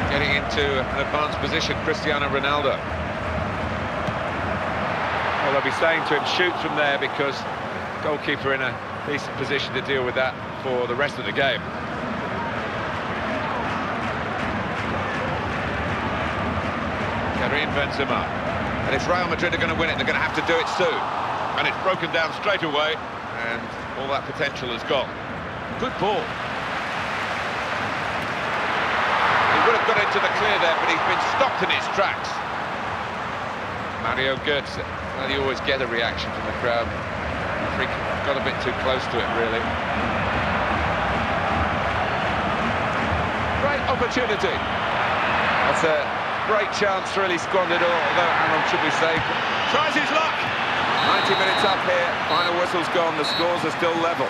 Getting into an advanced position, Cristiano Ronaldo. Well, they'll be saying to him, shoot from there, because goalkeeper in a decent position to deal with that for the rest of the game. Karim Benzema. And if Real Madrid are going to win it, they're going to have to do it soon. And it's broken down straight away, and all that potential is gone. Good ball. He would have got into the clear there, but he's been stopped in his tracks. Mario Götze. Well, you always get a reaction from the crowd. Freak got a bit too close to it, really. Great opportunity. That's a great chance, really squandered, although Aaron, should we say, tries his luck. 90 minutes up here, final whistle's gone, the scores are still level.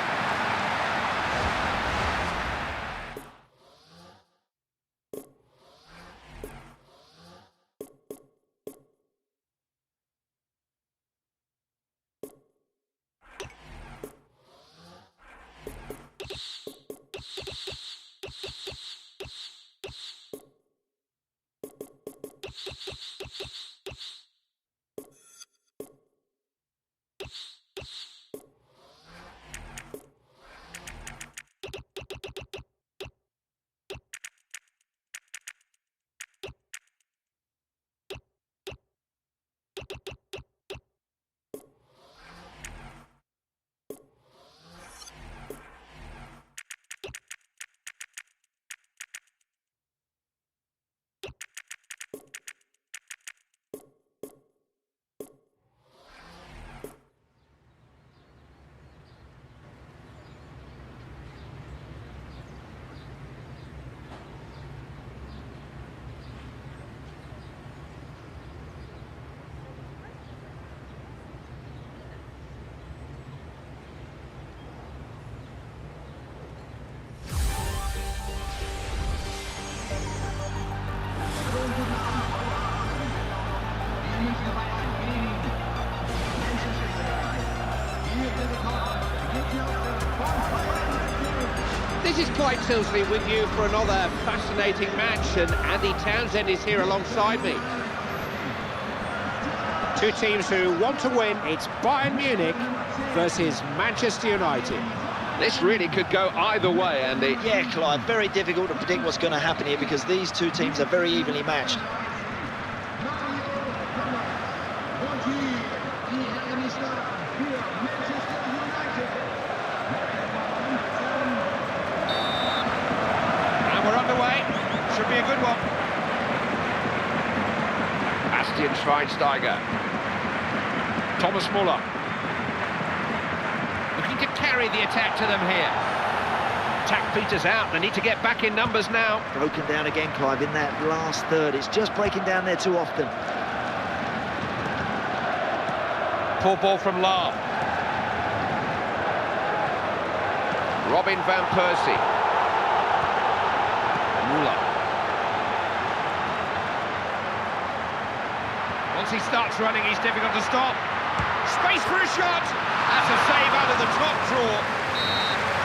This is Clyde Tilsley with you for another fascinating match, and Andy Townsend is here alongside me. Two teams who want to win. It's Bayern Munich versus Manchester United. This really could go either way, Andy. Yeah, Clive, very difficult to predict what's going to happen here because these two teams are very evenly matched. And we're underway. Should be a good one. Bastian Schweinsteiger. Thomas Muller. Looking to carry the attack to them here. Attack peters out. They need to get back in numbers now. Broken down again, Clive, in that last third. It's just breaking down there too often. Poor ball from Lahm. Robin van Persie. Muller. Once he starts running, he's difficult to stop. Space for a shot. That's a save out of the top drawer.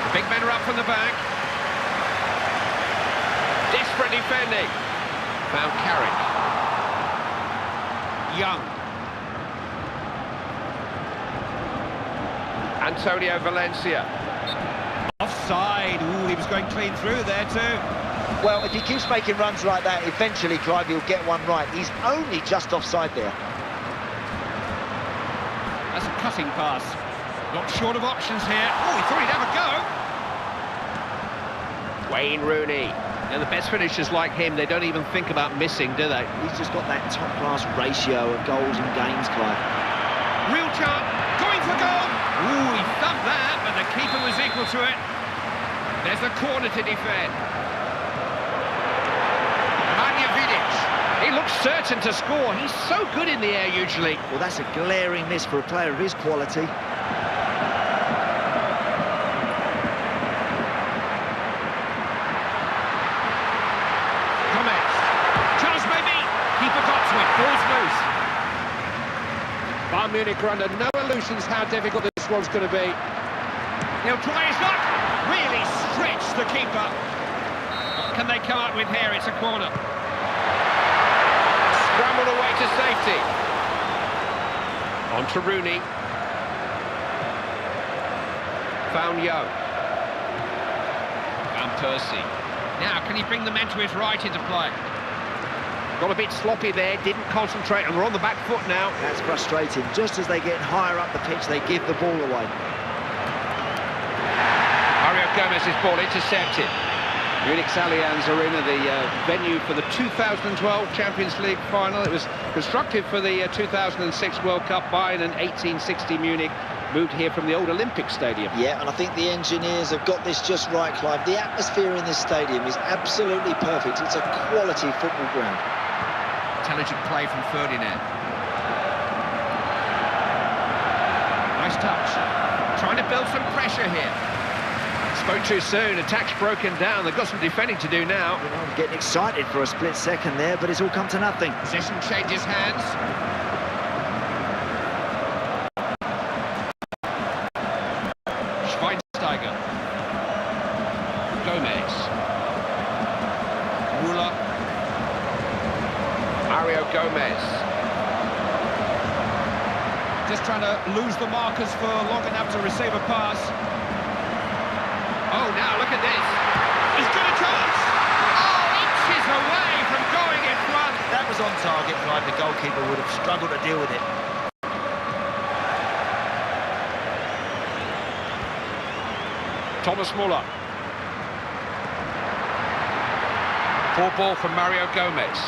The big men are up from the back. Desperate defending. Found Carrick. Young. Antonio Valencia. Offside. Ooh, he was going clean through there too. Well, if he keeps making runs like that, eventually, Clive, he'll get one right. He's only just offside there. That's a cutting pass. Not short of options here. Oh, he thought he'd have a go. Wayne Rooney. And the best finishers like him, they don't even think about missing, do they? He's just got that top-class ratio of goals and games, Clive. Real chance. Going for goal. Ooh, he thumped that, but the keeper was equal to it. There's a corner to defend. He looks certain to score. He's so good in the air usually. Well, that's a glaring miss for a player of his quality. Gomez. Chance maybe. Keeper got to it. Ball's loose. Bayern Munich are under no illusions how difficult this one's going to be. He'll try his luck. Really stretched the keeper. What can they come up with here? It's a corner. Scrambled away to safety. On to Rooney. Found Young. Van Persie. Now, can he bring the men to his right into play? Got a bit sloppy there, didn't concentrate, and we're on the back foot now. That's frustrating. Just as they get higher up the pitch, they give the ball away. Mario Gomez's ball intercepted. Munich's Allianz Arena, the venue for the 2012 Champions League final. It was constructed for the 2006 World Cup. Bayern in 1860 Munich moved here from the old Olympic Stadium. Yeah, and I think the engineers have got this just right, Clive. The atmosphere in this stadium is absolutely perfect. It's a quality football ground. Intelligent play from Ferdinand. Nice touch. Trying to build some pressure here. Spoke too soon, attack's broken down. They've got some defending to do now. You know, I'm getting excited for a split second there, but it's all come to nothing. Position changes hands. Schweinsteiger. Gomez. Muller. Mario Gomez. Just trying to lose the markers for long enough to receive a pass. Oh, now look at this. He's got a chance. Oh, inches away from going in front. That was on target, Clive. The goalkeeper would have struggled to deal with it. Thomas Muller. Poor ball from Mario Gomez.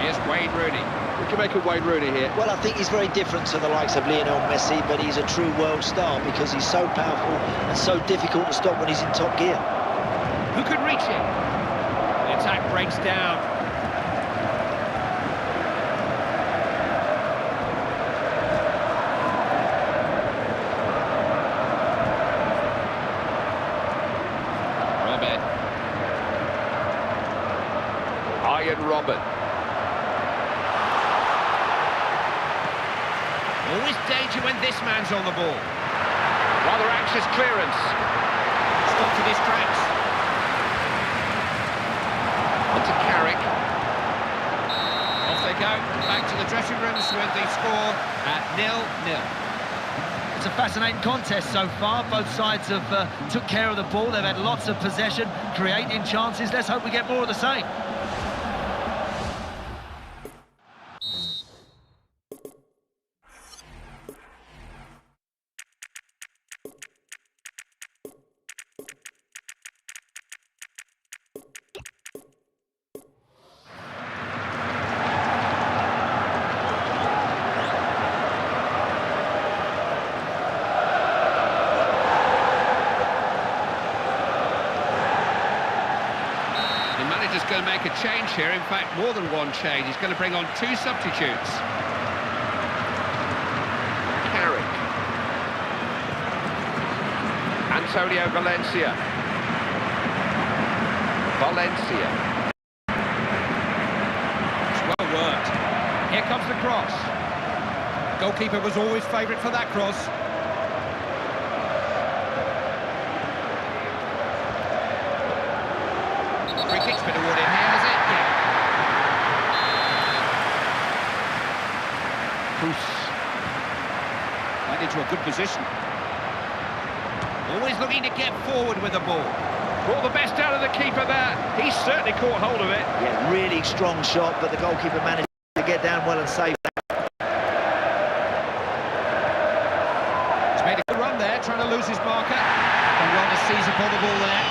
Here's Wayne Rooney. What do you make of Wayne Rooney here? Well, I think he's very different to the likes of Lionel Messi, but he's a true world star because he's so powerful and so difficult to stop when he's in top gear. Who could reach him? The attack breaks down. Robert. Iron Robert. Always danger when this man's on the ball. Rather anxious clearance. Stopped in his tracks. On to Carrick. Off they go, back to the dressing rooms with the score at 0-0. It's a fascinating contest so far. Both sides have took care of the ball. They've had lots of possession, creating chances. Let's hope we get more of the same. Manager's going to make a change here, in fact more than one change. He's going to bring on two substitutes. Carrick. Antonio Valencia. It's well worked. Here comes the cross. Goalkeeper was always favourite for that cross. Free kick's been awarded here, has it? Yeah. Cruz. Right into a good position. Always looking to get forward with the ball. Brought the best out of the keeper there. He certainly caught hold of it. Yeah, really strong shot, but the goalkeeper managed to get down well and save that. He's made a good run there, trying to lose his marker. And well to seize upon the ball there.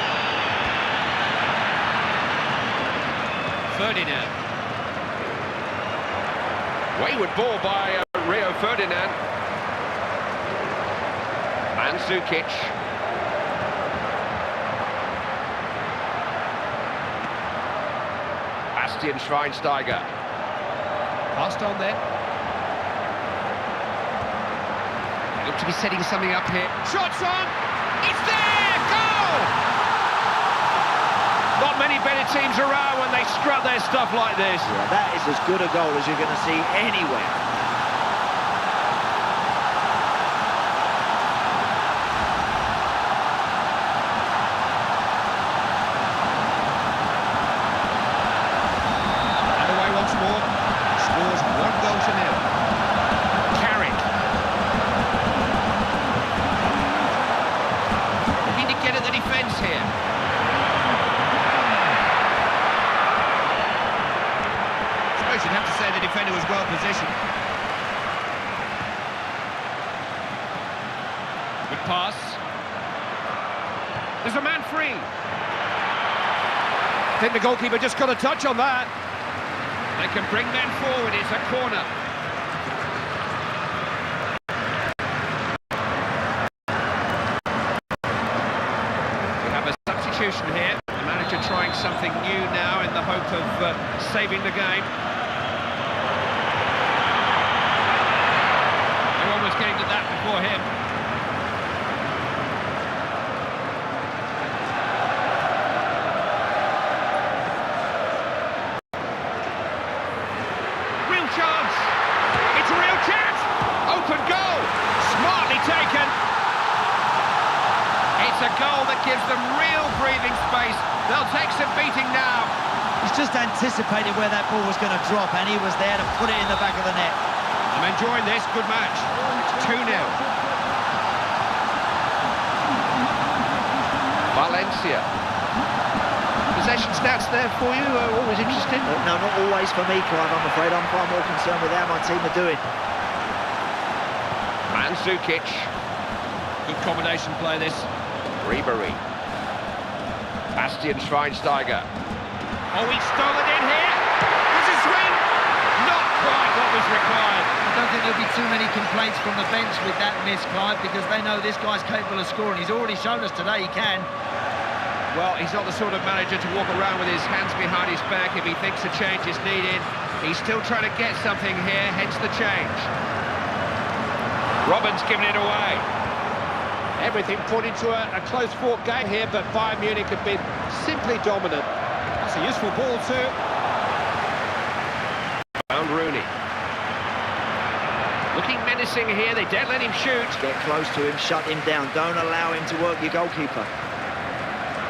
Ferdinand. Wayward ball by Rio Ferdinand. Mandzukic. Bastian Schweinsteiger. Passed on then. They look to be setting something up here. Shots on! It's there! Goal! Not many better teams around when they strut their stuff like this. Yeah, that is as good a goal as you're going to see anywhere. And away once more. Scores 1-0. Carrick. Looking to get at the defence here. You'd have to say the defender was well positioned. Good pass. There's a man free. I think the goalkeeper just got a touch on that. They can bring men forward. It's a corner. We have a substitution here. The manager trying something new now in the hope of saving the game. Came to that before him. Real chance! It's a real chance! Open goal! Smartly taken! It's a goal that gives them real breathing space. They'll take some beating now. He's just anticipated where that ball was going to drop, and he was there to put it in the back of the net. I'm enjoying this. Good match. 2-0. Valencia. Possession stats there for you? Always interesting? No, not always for me, Clive, I'm afraid. I'm far more concerned with how my team are doing. Mandzukic. Good combination play, this. Ribery. Bastian Schweinsteiger. Oh, he stole it in here. There's a swing. Not quite what was required. I don't think there'll be too many complaints from the bench with that miss, Clive, because they know this guy's capable of scoring. He's already shown us today he can. Well, he's not the sort of manager to walk around with his hands behind his back if he thinks a change is needed. He's still trying to get something here, hence the change. Robben's giving it away. Everything pointing to a close-fought game here, but Bayern Munich have been simply dominant. That's a useful ball too. Found Rooney. Looking menacing here, they don't let him shoot. Get close to him, shut him down. Don't allow him to work your goalkeeper.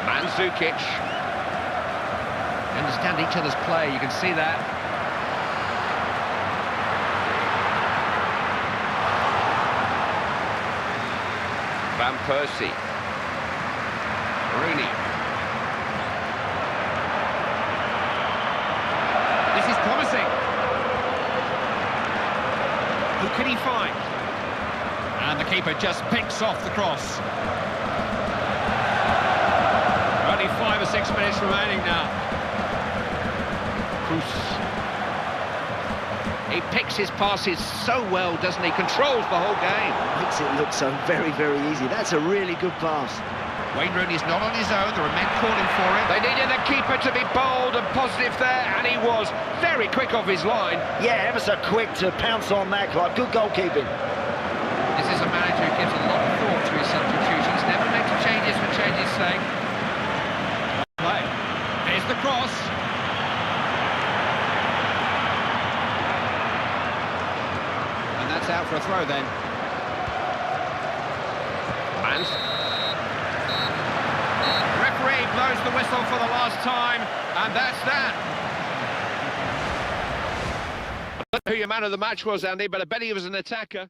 Mandzukic. Understand each other's play, you can see that. Van Persie. Rooney. This is promising. Who can he find? And the keeper just picks off the cross. Only 5 or 6 minutes remaining now. Cruz. He picks his passes so well, doesn't he? Controls the whole game. Makes it look so very, very easy. That's a really good pass. Wayne Rooney's not on his own. There are men calling for it. They needed the keeper to be bold and positive there, and he was very quick off his line. Yeah, ever so quick to pounce on that, Clive. Good goalkeeping. This is a manager who gives a lot of thought to his substitutions. Never makes changes for changes' sake. Play. Here's the cross. And that's out for a throw then. And the referee blows the whistle for the last time, and that's that. I don't know who your man of the match was, Andy, but I bet he was an attacker.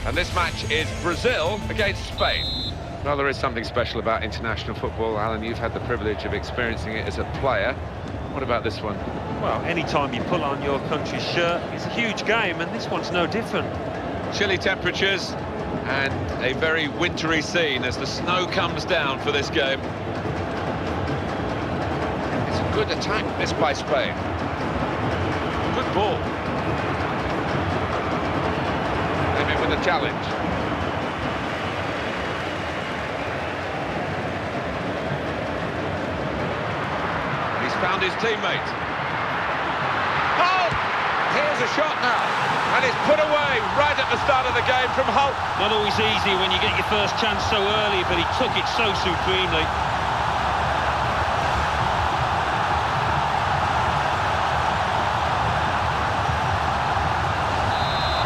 And this match is Brazil against Spain. Well, there is something special about international football. Alan, you've had the privilege of experiencing it as a player. What about this one? Well, anytime you pull on your country's shirt, it's a huge game, and this one's no different. Chilly temperatures and a very wintry scene as the snow comes down for this game. It's a good attack, this by Spain. Good ball. With a challenge. He's found his teammate. Oh! Here's a shot now. And it's put away right at the start of the game from Holt. Not always easy when you get your first chance so early, but he took it so supremely.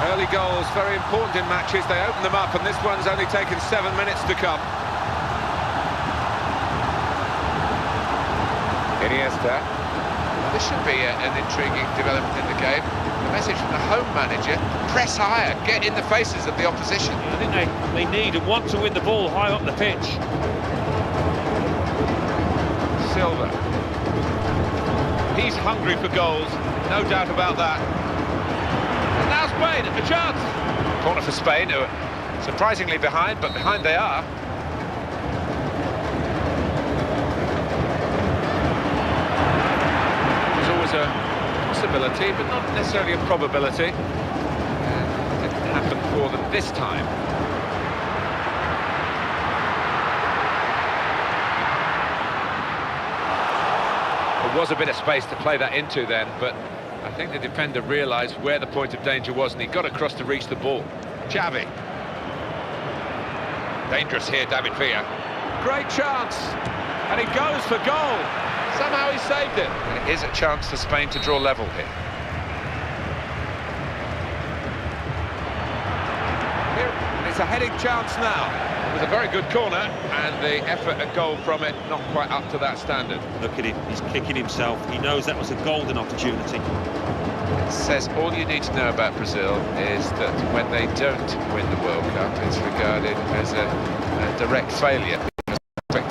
Early goals, very important in matches. They open them up, and this one's only taken 7 minutes to come. Iniesta. This should be an intriguing development in the game. The message from the home manager, press higher, get in the faces of the opposition. I think they need and want to win the ball high up the pitch. Silva. He's hungry for goals, no doubt about that. And now Spain, a chance. Corner for Spain, who are surprisingly behind, but behind they are. There's always a possibility, but not necessarily a probability. It didn't happen for them this time. There was a bit of space to play that into then, but I think the defender realised where the point of danger was, and he got across to reach the ball. Xavi. Dangerous here, David Villa. Great chance, and he goes for goal. Somehow he saved it. And it is a chance for Spain to draw level here. It's a heading chance now. It was a very good corner, and the effort at goal from it not quite up to that standard. Look at him, he's kicking himself. He knows that was a golden opportunity. It says all you need to know about Brazil is that when they don't win the World Cup, it's regarded as a direct failure because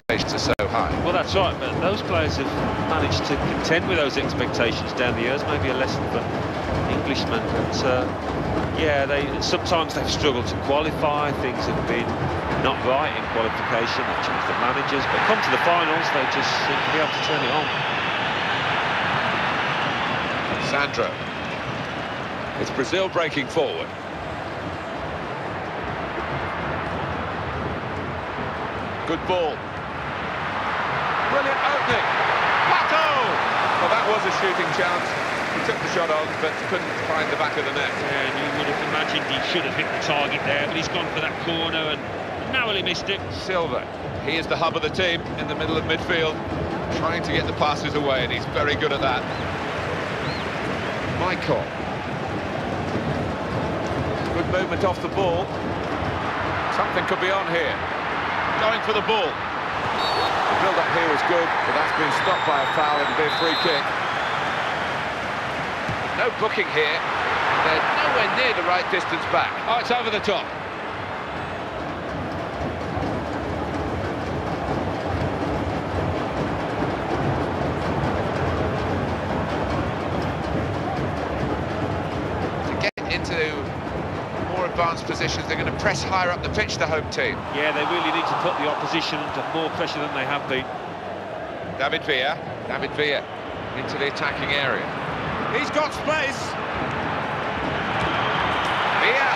expectations are so high. Well, that's right, but those players have managed to contend with those expectations down the years. Maybe a lesson for Englishmen, but yeah, sometimes they've struggled to qualify. Things have been not right in qualification. They've changed the managers, but come to the finals, they just seem to be able to turn it on. Sandro. It's Brazil breaking forward. Good ball. Brilliant opening. Pato! Well, that was a shooting chance. He took the shot on, but couldn't find the back of the net. Yeah, and you would have imagined he should have hit the target there, but he's gone for that corner and narrowly missed it. Silva, he is the hub of the team in the middle of midfield, trying to get the passes away, and he's very good at that. Michael. Good movement off the ball. Something could be on here. Going for the ball. The build-up here was good, but that's been stopped by a foul. It'll be a free kick. No booking here. They're nowhere near the right distance back. Oh, it's over the top. To get into more advanced positions, they're going to press higher up the pitch, the home team. Yeah, they really need to put the opposition under more pressure than they have been. David Villa into the attacking area. He's got space. Villa,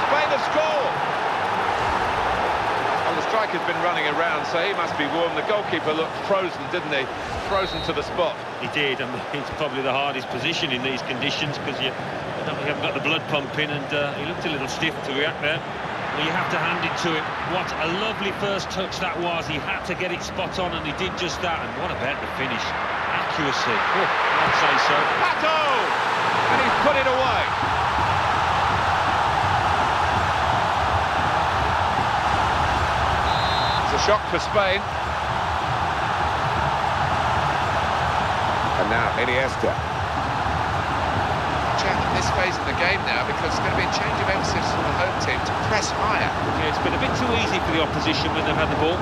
Spain have scored. Well, the striker's been running around, so he must be warm. The goalkeeper looked frozen, didn't he? Frozen to the spot. He did. I mean, it's probably the hardest position in these conditions because you haven't got the blood pumping, and he looked a little stiff to react there. Well, you have to hand it to him. What a lovely first touch that was. He had to get it spot on, and he did just that. And what about the finish? Accuracy. Oh, I'd say so. Pato! And he's put it away. It's a shock for Spain. And now Iniesta. At this phase of the game now, because it's going to be a change of emphasis from the home team to press higher. Yeah, it's been a bit too easy for the opposition when they've had the ball.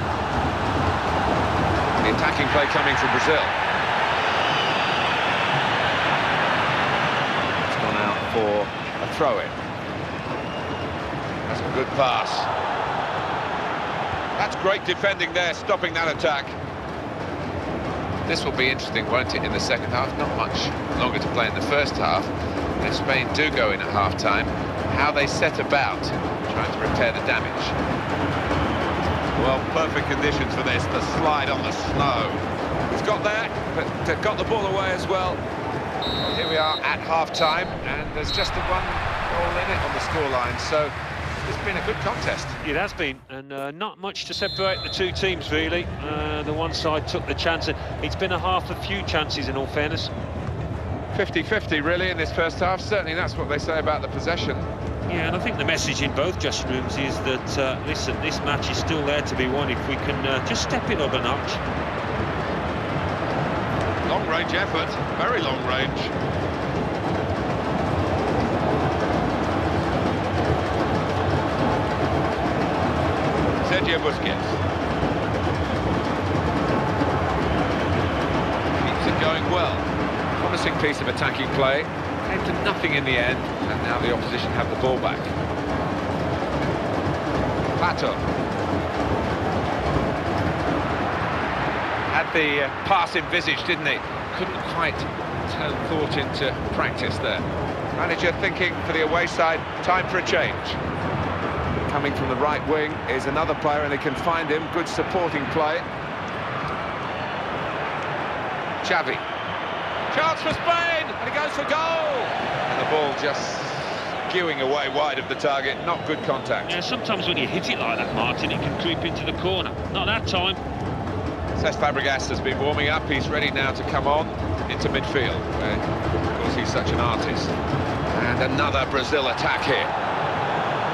The attacking play coming from Brazil. It's gone out for a throw-in. That's a good pass. That's great defending there, stopping that attack. This will be interesting, won't it, in the second half? Not much longer to play in the first half. And if Spain do go in at half-time, how they set about trying to repair the damage. Well, perfect conditions for this, the slide on the snow. He's got there, but got the ball away as well. Here we are at half-time, and there's just the one goal in it on the scoreline, so it's been a good contest. It has been, and not much to separate the two teams, really. The one side took the chance. It's been a half a few chances, in all fairness. 50-50, really, in this first half. Certainly that's what they say about the possession. Yeah, and I think the message in both dressing rooms is that, listen, this match is still there to be won if we can just step it up a notch. Long-range effort, very long range. Sergio Busquets. Keeps it going well. Promising piece of attacking play. Came to nothing in the end, and now the opposition have the ball back. Pato. Had the pass envisaged, didn't he? Couldn't quite turn thought into practice there. Manager thinking for the away side, time for a change. Coming from the right wing is another player, and he can find him. Good supporting play. Xavi. Chance for Spain, and he goes for goal. And the ball just skewing away wide of the target. Not good contact. Yeah, sometimes when you hit it like that, Martin, it can creep into the corner. Not that time. Cesc Fabregas has been warming up. He's ready now to come on into midfield, where, of course, he's such an artist. And another Brazil attack here.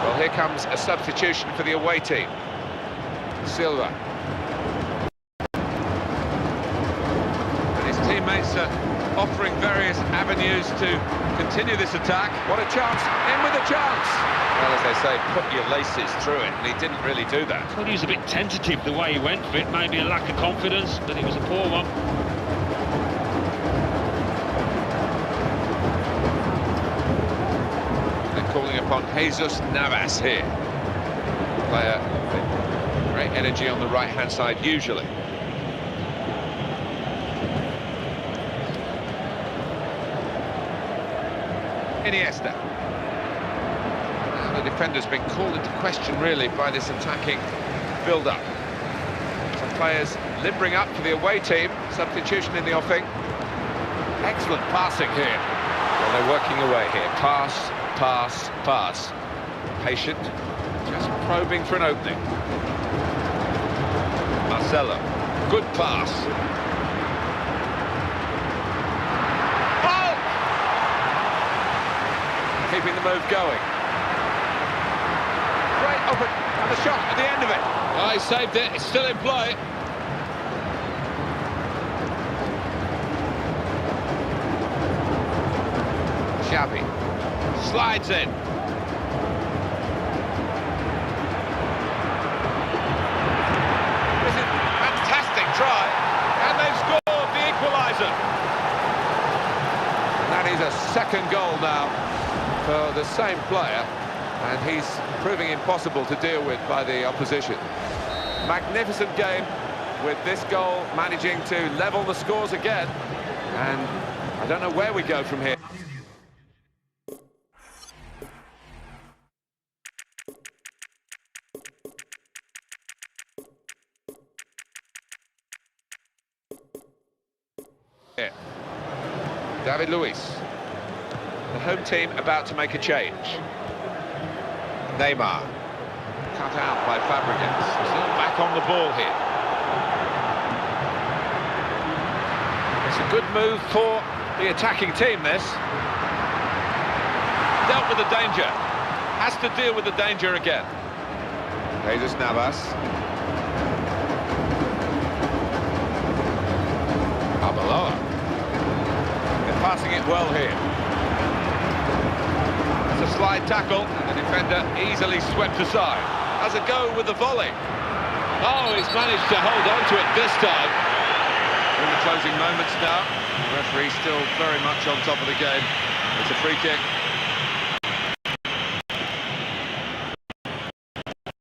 Well, here comes a substitution for the away team. Silva. And his teammates are offering various avenues to continue this attack. What a chance, in with a chance! Well, as they say, put your laces through it, and he didn't really do that. Well, he was a bit tentative the way he went for it, maybe a lack of confidence, but it was a poor one. They're calling upon Jesus Navas here. Player with great energy on the right-hand side, usually. Iniesta. Now the defender's been called into question, really, by this attacking build-up. Some players limbering up for the away team. Substitution in the offing. Excellent passing here. Well, they're working away here. Pass, pass, pass. Patient, just probing for an opening. Marcelo, good pass. Oh! Keeping the move going. Great open, and the shot at the end of it. Oh, he saved it, it's still in play. Xavi slides in. This is a fantastic try, and they've scored the equaliser. That is a second goal now for the same player, and he's proving impossible to deal with by the opposition. Magnificent game, with this goal managing to level the scores again, and I don't know where we go from here. David Luiz. The home team about to make a change. Neymar. Cut out by Fabregas. Still back on the ball here. It's a good move for the attacking team, this. Dealt with the danger. Has to deal with the danger again. Jesus Navas. Arbeloa. They're passing it well here. It's a slide tackle, and the defender easily swept aside. Has a go with the volley. Oh, he's managed to hold on to it this time. In the closing moments now, the referee still very much on top of the game. It's a free kick.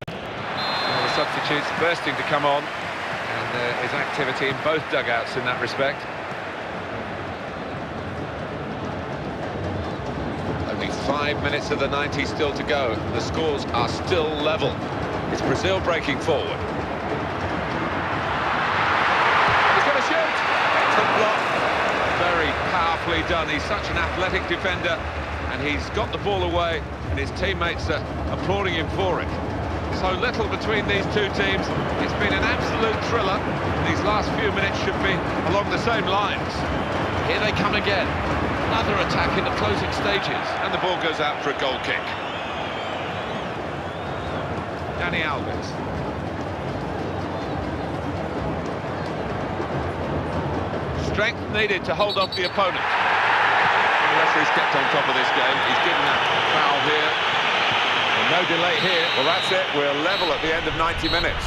Well, the substitutes bursting to come on, and there is activity in both dugouts in that respect. Only 5 minutes of the 90 still to go. The scores are still level. It's Brazil breaking forward. He's going to shoot. Excellent block. Very powerfully done. He's such an athletic defender, and he's got the ball away, and his teammates are applauding him for it. So little between these two teams. It's been an absolute thriller. These last few minutes should be along the same lines. Here they come again. Another attack in the closing stages, and the ball goes out for a goal kick. Dani Alves. Strength needed to hold off the opponent. The referee's kept on top of this game. He's given that foul here. And no delay here. Well, that's it. We're level at the end of 90 minutes.